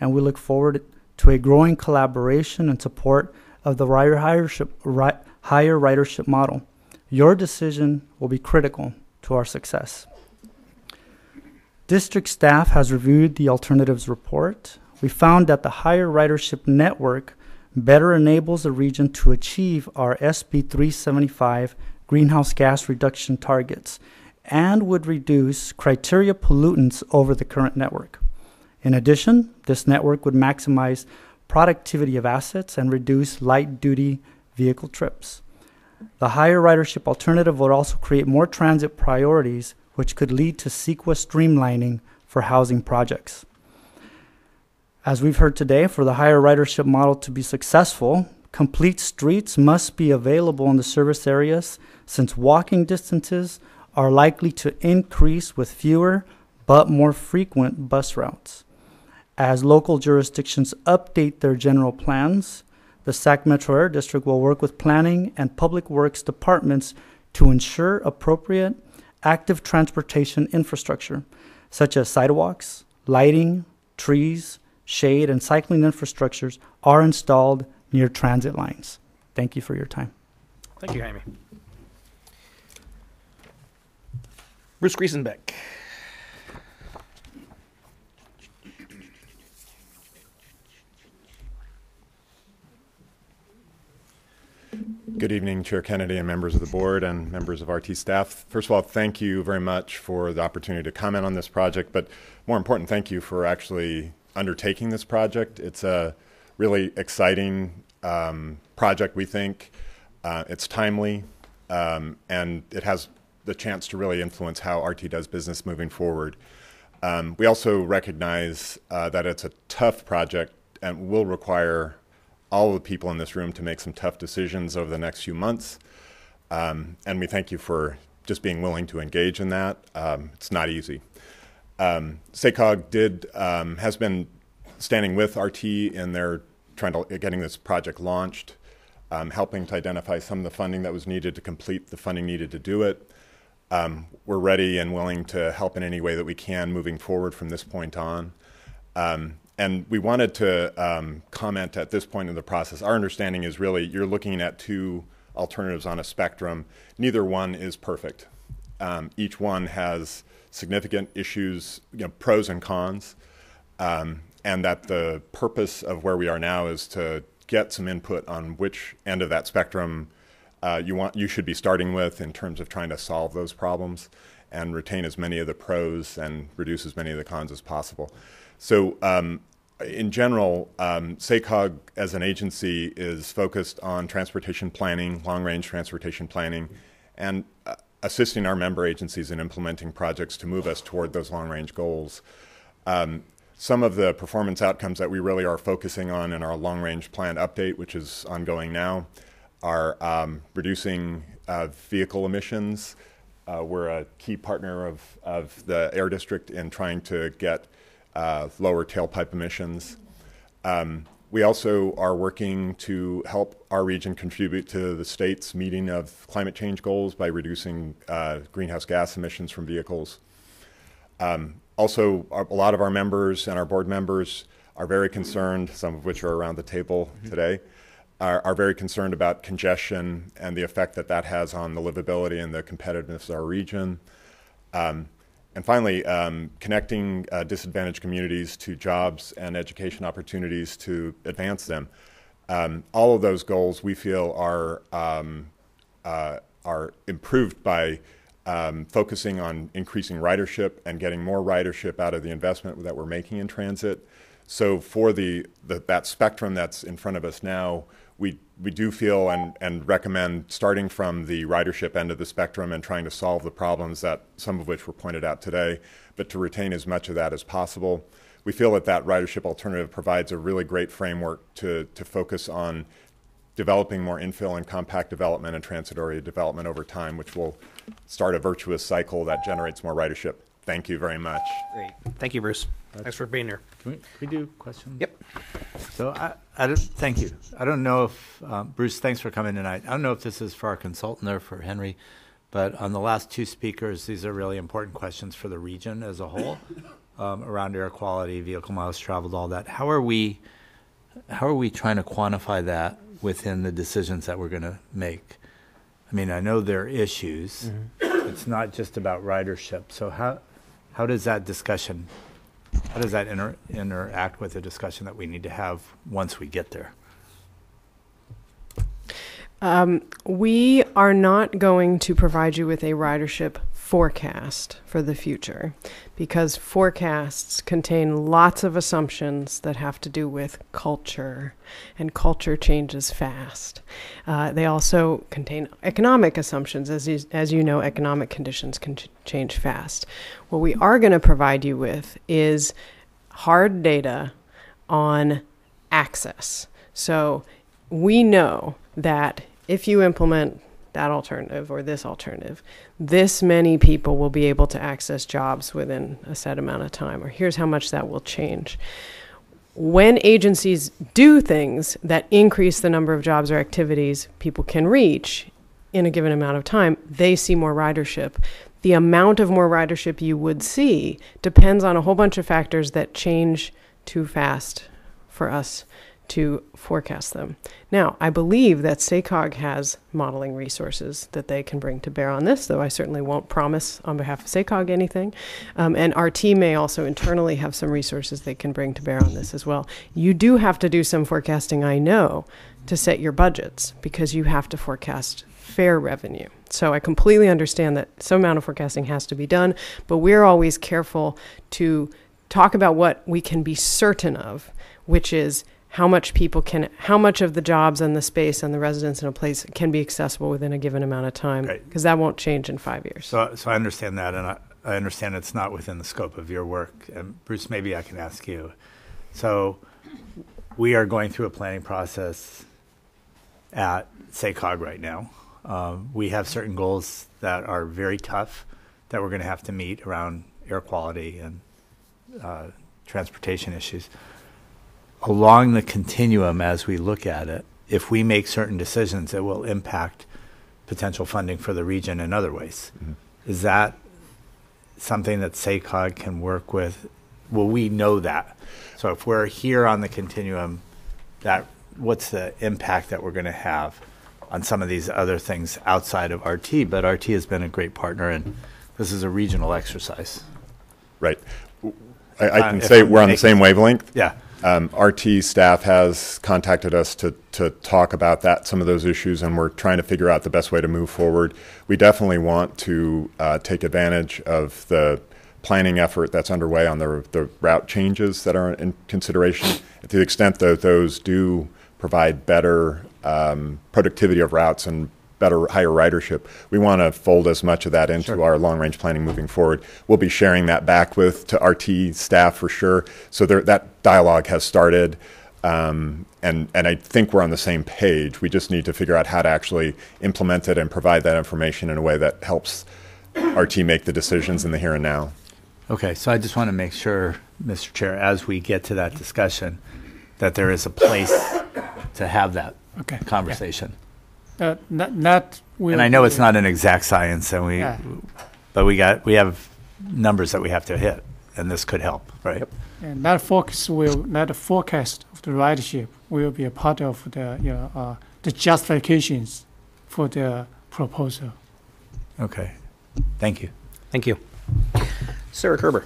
and we look forward to a growing collaboration and support of the higher ridership model. Your decision will be critical to our success. District staff has reviewed the alternatives report. We found that the higher ridership network better enables the region to achieve our SB 375 greenhouse gas reduction targets and would reduce criteria pollutants over the current network. In addition, this network would maximize productivity of assets and reduce light-duty vehicle trips. The higher ridership alternative would also create more transit priorities, which could lead to CEQA streamlining for housing projects. As we've heard today, for the higher ridership model to be successful, complete streets must be available in the service areas, since walking distances are likely to increase with fewer but more frequent bus routes. As local jurisdictions update their general plans, the Sac Metro Air District will work with planning and public works departments to ensure appropriate active transportation infrastructure, such as sidewalks, lighting, trees, shade, and cycling infrastructures are installed near transit lines. Thank you for your time. Thank you, Jaime. Bruce Griesenbeck. Good evening, Chair Kennedy and members of the board and members of RT staff. First of all, thank you very much for the opportunity to comment on this project, but more important, thank you for actually undertaking this project. It's a really exciting project, we think. It's timely, and it has the chance to really influence how RT does business moving forward. We also recognize that it's a tough project and will require all the people in this room to make some tough decisions over the next few months. And we thank you for just being willing to engage in that. It's not easy. SACOG has been standing with RT in their getting this project launched, helping to identify some of the funding that was needed to complete the funding needed to do it. We're ready and willing to help in any way that we can moving forward from this point on. And we wanted to comment at this point in the process. Our understanding is really you're looking at two alternatives on a spectrum. Neither one is perfect. Each one has significant issues, pros and cons, and that the purpose of where we are now is to get some input on which end of that spectrum you should be starting with in terms of trying to solve those problems and retain as many of the pros and reduce as many of the cons as possible. So in general, SACOG as an agency is focused on transportation planning, long-range transportation planning, and assisting our member agencies in implementing projects to move us toward those long-range goals. Some of the performance outcomes that we really are focusing on in our long-range plan update, which is ongoing now, are reducing vehicle emissions. We're a key partner of the Air District in trying to get lower tailpipe emissions. We also are working to help our region contribute to the state's meeting of climate change goals by reducing greenhouse gas emissions from vehicles. Also, a lot of our members and our board members are very concerned, some of which are around the table today, are very concerned about congestion and the effect that that has on the livability and the competitiveness of our region. And finally, connecting disadvantaged communities to jobs and education opportunities to advance them. All of those goals we feel are improved by focusing on increasing ridership and getting more ridership out of the investment that we're making in transit. So for that spectrum that's in front of us now, we do feel and recommend starting from the ridership end of the spectrum and trying to solve the problems that some of which were pointed out today, but to retain as much of that as possible. We feel that ridership alternative provides a really great framework to focus on developing more infill and compact development and transit-oriented development over time, which will start a virtuous cycle that generates more ridership. Thank you very much. Great. Thank you, Bruce. Thanks for being here. Can we do questions? Yep. So thank you. I don't know if, Bruce, thanks for coming tonight. I don't know if this is for our consultant or for Henry, but on the last two speakers, these are really important questions for the region as a whole, around air quality, vehicle miles traveled, all that. How are we trying to quantify that within the decisions that we're going to make? I mean, I know there are issues. Mm-hmm. It's not just about ridership. So how does that discussion, how does that interact with the discussion that we need to have once we get there? We are not going to provide you with a ridership forecast for the future because forecasts contain lots of assumptions that have to do with culture, and culture changes fast. They also contain economic assumptions. As you know, economic conditions can change fast. What we are going to provide you with is hard data on access. So we know that if you implement that alternative or this alternative, this many people will be able to access jobs within a set amount of time, or here's how much that will change. When agencies do things that increase the number of jobs or activities people can reach in a given amount of time, they see more ridership. The amount of more ridership you would see depends on a whole bunch of factors that change too fast for us to forecast them. Now, I believe that SACOG has modeling resources that they can bring to bear on this, though I certainly won't promise on behalf of SACOG anything. And RT may also internally have some resources they can bring to bear on this as well. You do have to do some forecasting, I know, to set your budgets because you have to forecast fare revenue. So I completely understand that some amount of forecasting has to be done, but we're always careful to talk about what we can be certain of, which is how much of the jobs and the space and the residents in a place can be accessible within a given amount of time, because that won't change in 5 years. So I understand that, and I understand it's not within the scope of your work, and Bruce, maybe I can ask you. So we are going through a planning process at SACOG right now. We have certain goals that are very tough that we're going to have to meet around air quality and transportation issues. Along the continuum, as we look at it, if we make certain decisions, it will impact potential funding for the region in other ways. Mm-hmm. Is that something that SACOG can work with? Will we know that? So if we're here on the continuum, that what's the impact that we're going to have on some of these other things outside of RT? But RT has been a great partner, and this is a regional exercise. Right. I can say we're on the same wavelength. Yeah. RT staff has contacted us to talk about some of those issues, and we're trying to figure out the best way to move forward. We definitely want to take advantage of the planning effort that's underway on the route changes that are in consideration. To the extent that those do provide better productivity of routes and higher ridership, we want to fold as much of that into our long-range planning moving forward. We'll be sharing that back to RT staff for sure. So that dialogue has started, and I think we're on the same page. We just need to figure out how to actually implement it and provide that information in a way that helps RT make the decisions in the here and now. Okay, so I just want to make sure, Mr. Chair, as we get to that discussion, that there is a place to have that conversation. And I know it's not an exact science, and but we have numbers that we have to hit, and this could help, right? Yep. And that forecast of the ridership will be a part of the the justifications for the proposal. Okay, thank you. Thank you. Sarah Kerber.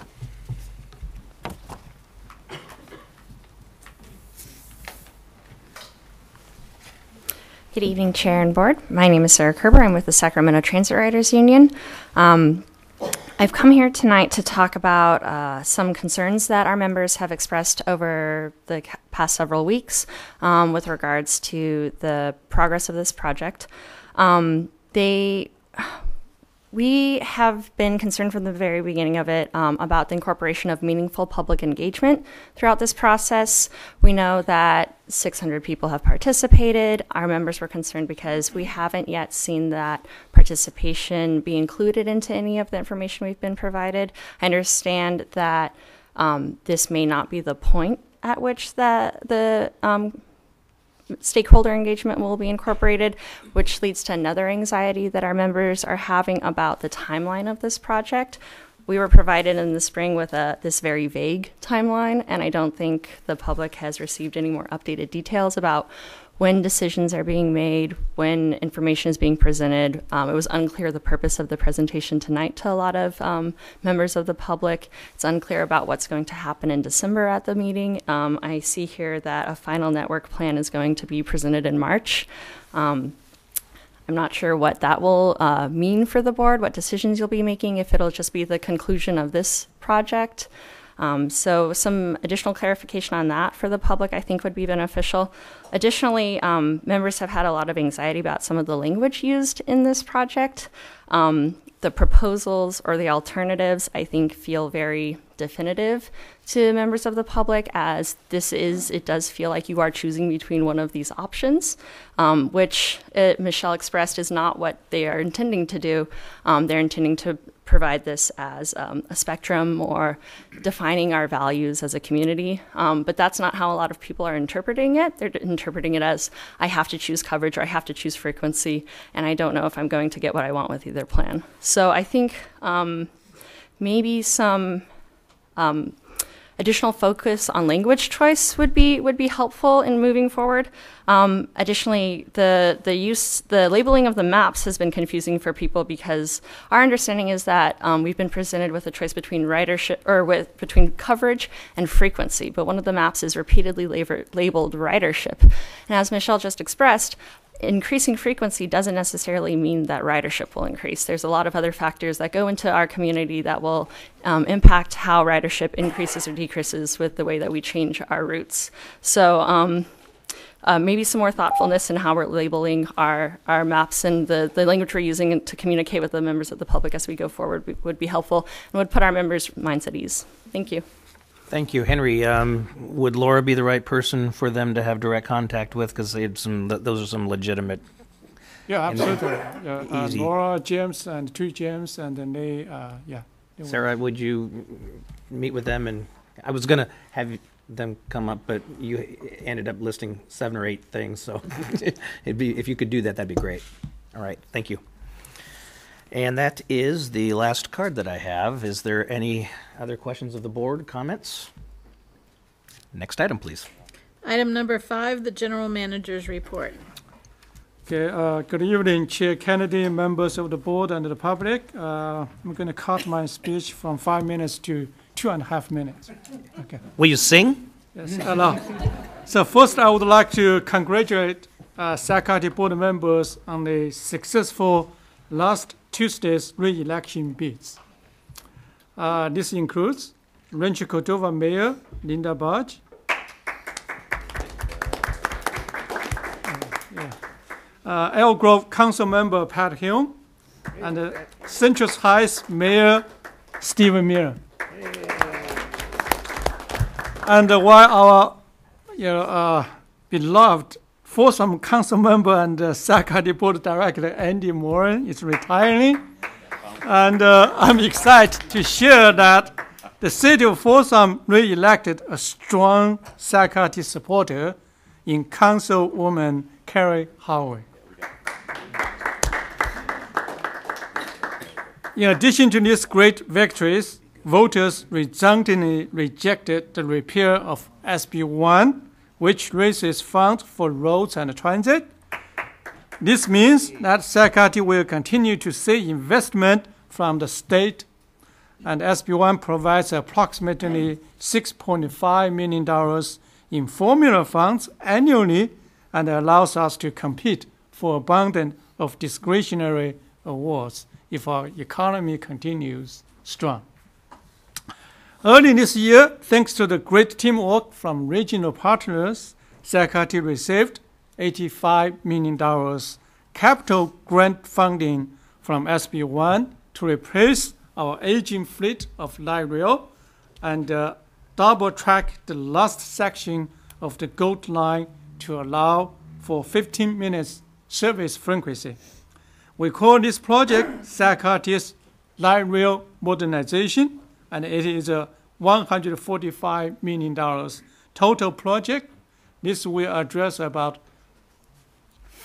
Good evening, Chair and Board. My name is Sarah Kerber. I'm with the Sacramento Transit Riders Union. I've come here tonight to talk about some concerns that our members have expressed over the past several weeks with regards to the progress of this project. We have been concerned from the very beginning of it about the incorporation of meaningful public engagement throughout this process. We know that 600 people have participated. Our members were concerned because we haven't yet seen that participation be included into any of the information we've been provided. I understand that this may not be the point at which the stakeholder engagement will be incorporated, which leads to another anxiety that our members are having about the timeline of this project. We were provided in the spring with this very vague timeline, and I don't think the public has received any more updated details about when decisions are being made, when information is being presented. It was unclear the purpose of the presentation tonight to a lot of members of the public. It's unclear about what's going to happen in December at the meeting. I see here that a final network plan is going to be presented in March. I'm not sure what that will mean for the board, what decisions you'll be making, if it'll just be the conclusion of this project. So some additional clarification on that for the public I think would be beneficial. Additionally, members have had a lot of anxiety about some of the language used in this project. The proposals or the alternatives I think feel very definitive to members of the public, as it does feel like you are choosing between one of these options, which Michelle expressed is not what they are intending to do. They're intending to provide this as a spectrum or defining our values as a community. But that's not how a lot of people are interpreting it. They're interpreting it as, I have to choose coverage or I have to choose frequency, and I don't know if I'm going to get what I want with either plan. So I think maybe some additional focus on language choice would be helpful in moving forward. Additionally, the labeling of the maps has been confusing for people because our understanding is that we've been presented with a choice between ridership between coverage and frequency, but one of the maps is repeatedly labeled ridership. And as Michelle just expressed, increasing frequency doesn't necessarily mean that ridership will increase. There's a lot of other factors that go into our community that will impact how ridership increases or decreases with the way that we change our routes. So maybe some more thoughtfulness in how we're labeling our maps and the language we're using to communicate with the members of the public as we go forward would be helpful and would put our members' minds at ease. Thank you. Thank you, Henry. Would Laura be the right person for them to have direct contact with? Because those are some legitimate. Yeah, absolutely. Easy. Laura, James, and two James, and then they, yeah. Sarah, would you meet with them? And I was going to have them come up, but you ended up listing 7 or 8 things. So if you could do that, that'd be great. All right. Thank you. And that is the last card that I have. Is there any other questions of the board, comments? Next item, please. Item number 5, the general manager's report. Okay, good evening, Chair Kennedy, members of the board, and the public. I'm going to cut my speech from 5 minutes to 2.5 minutes. Okay. Will you sing? Yes. So first, I would like to congratulate Sac County board members on the successful last Tuesday's re-election bids. This includes Rancho Cordova Mayor Linda Budge, Elk Grove Council Member Pat Hume, and Central Heights Mayor Stephen Miller. And while our beloved Folsom Council Member and Sac County Board Director Andy Moran is retiring, and I'm excited to share that the city of Folsom re-elected a strong Sac County supporter in Councilwoman Carrie Howard. In addition to these great victories, voters resoundingly rejected the repeal of SB 1, which raises funds for roads and transit. This means that Sac County will continue to see investment from the state, and SB 1 provides approximately $6.5 million in formula funds annually and allows us to compete for abundance of discretionary awards if our economy continues strong. Early this year, thanks to the great teamwork from regional partners, Sac County received $85 million capital grant funding from SB 1 to replace our aging fleet of light rail and double-track the last section of the Gold Line to allow for 15 minutes service frequency. We call this project Sac County's Light Rail Modernization, and it is a $145 million total project. This will address about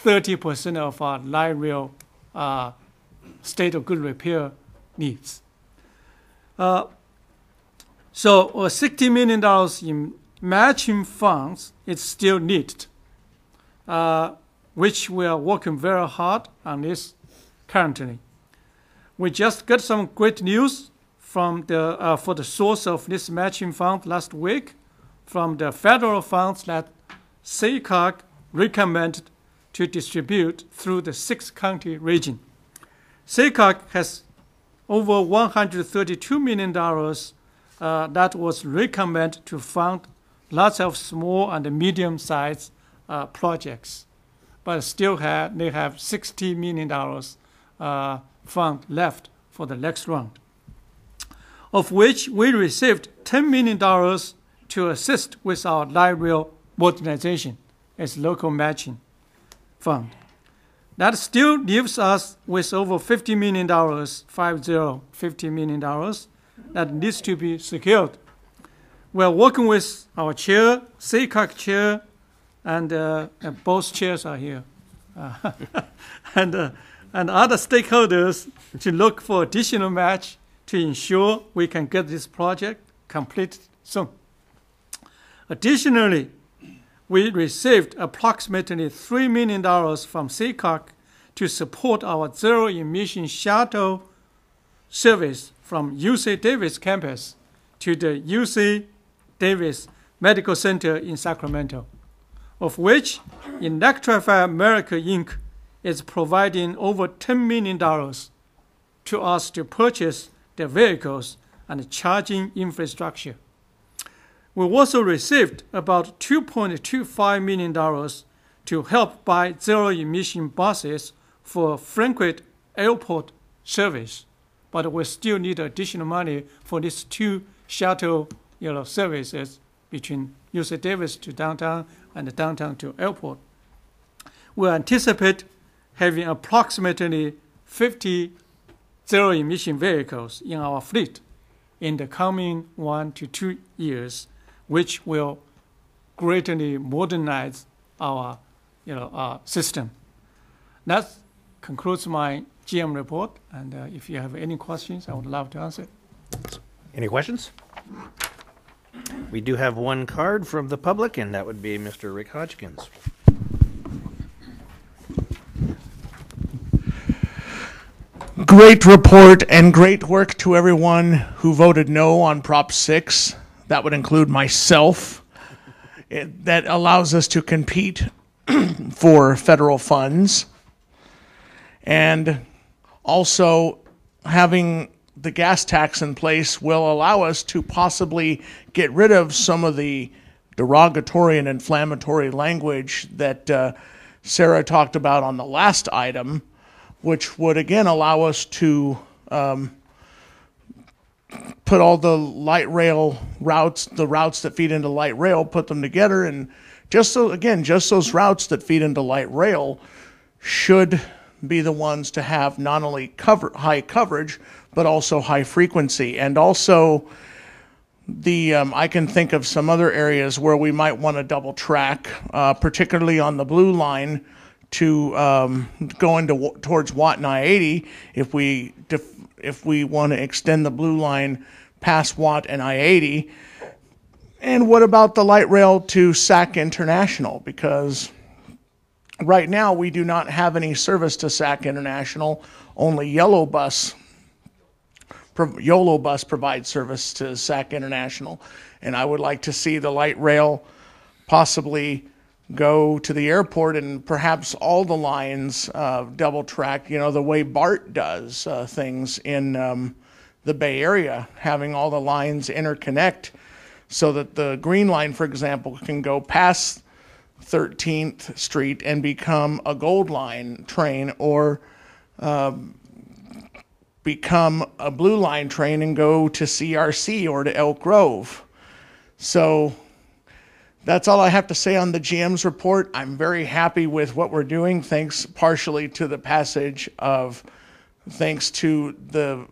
30% of our light rail state of good repair needs. So $60 million in matching funds is still needed, which we are working very hard on this currently. We just got some great news from for the source of this matching fund last week from the federal funds that SACOG recommended to distribute through the 6-county region. SACOG has over $132 million that was recommended to fund lots of small and medium-sized projects, but still they have $60 million fund left for the next round, of which we received $10 million to assist with our light rail modernization as local matching fund. That still leaves us with over $50 million, $50 million, that needs to be secured. We're working with our chair, SACOG chair, and both chairs are here, and other stakeholders to look for additional match to ensure we can get this project completed soon. Additionally, we received approximately $3 million from SACOG to support our zero-emission shuttle service from UC Davis campus to the UC Davis Medical Center in Sacramento, of which Electrify America, Inc. is providing over $10 million to us to purchase the vehicles and charging infrastructure. We also received about $2.25 million to help buy zero-emission buses for Frankfurt Airport service, but we still need additional money for these 2 shuttle, services between UC Davis to downtown and downtown to airport. We anticipate having approximately 50 zero-emission vehicles in our fleet in the coming 1 to 2 years, which will greatly modernize our system. That concludes my GM report, and if you have any questions, I would love to answer. Any questions? We do have one card from the public, and that would be Mr. Rick Hodgkins. Great report and great work to everyone who voted no on Prop 6. That would include myself. That allows us to compete for federal funds. And also having the gas tax in place will allow us to possibly get rid of some of the derogatory and inflammatory language that Sarah talked about on the last item, which would again allow us to put all the light rail routes, the routes that feed into light rail, put them together, and just those routes that feed into light rail should be the ones to have not only high coverage, but also high frequency. And also, I can think of some other areas where we might want to double track, particularly on the blue line to go towards Watt and I-80 if we want to extend the blue line past Watt and I-80. And what about the light rail to Sac International? Because right now we do not have any service to Sac International. Only YOLO Bus provides service to Sac International. And I would like to see the light rail possibly go to the airport and perhaps all the lines double track, the way BART does things in the Bay Area, having all the lines interconnect so that the Green Line, for example, can go past 13th Street and become a Gold Line train, or become a Blue Line train and go to CRC or to Elk Grove. So that's all I have to say on the GM's report. I'm very happy with what we're doing, thanks partially to the passage of, thanks to the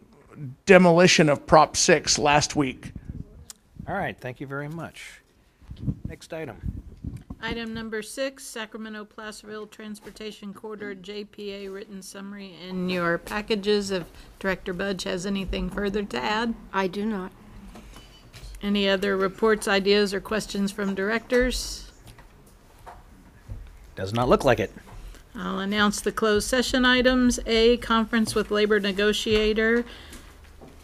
demolition of Prop 6 last week. All right, thank you very much. Next item. Item number 6, Sacramento Placerville Transportation Corridor JPA written summary in your packages. If Director Budge has anything further to add. I do not. Any other reports, ideas, or questions from directors? Does not look like it. I'll announce the closed session items. A, conference with labor negotiator,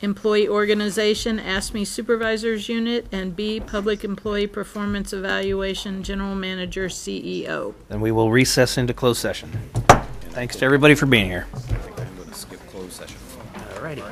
employee organization, ASME supervisors unit, and B, public employee performance evaluation, general manager, CEO. Then we will recess into closed session. Thanks to everybody for being here. I think I'm going to skip closed session. All righty.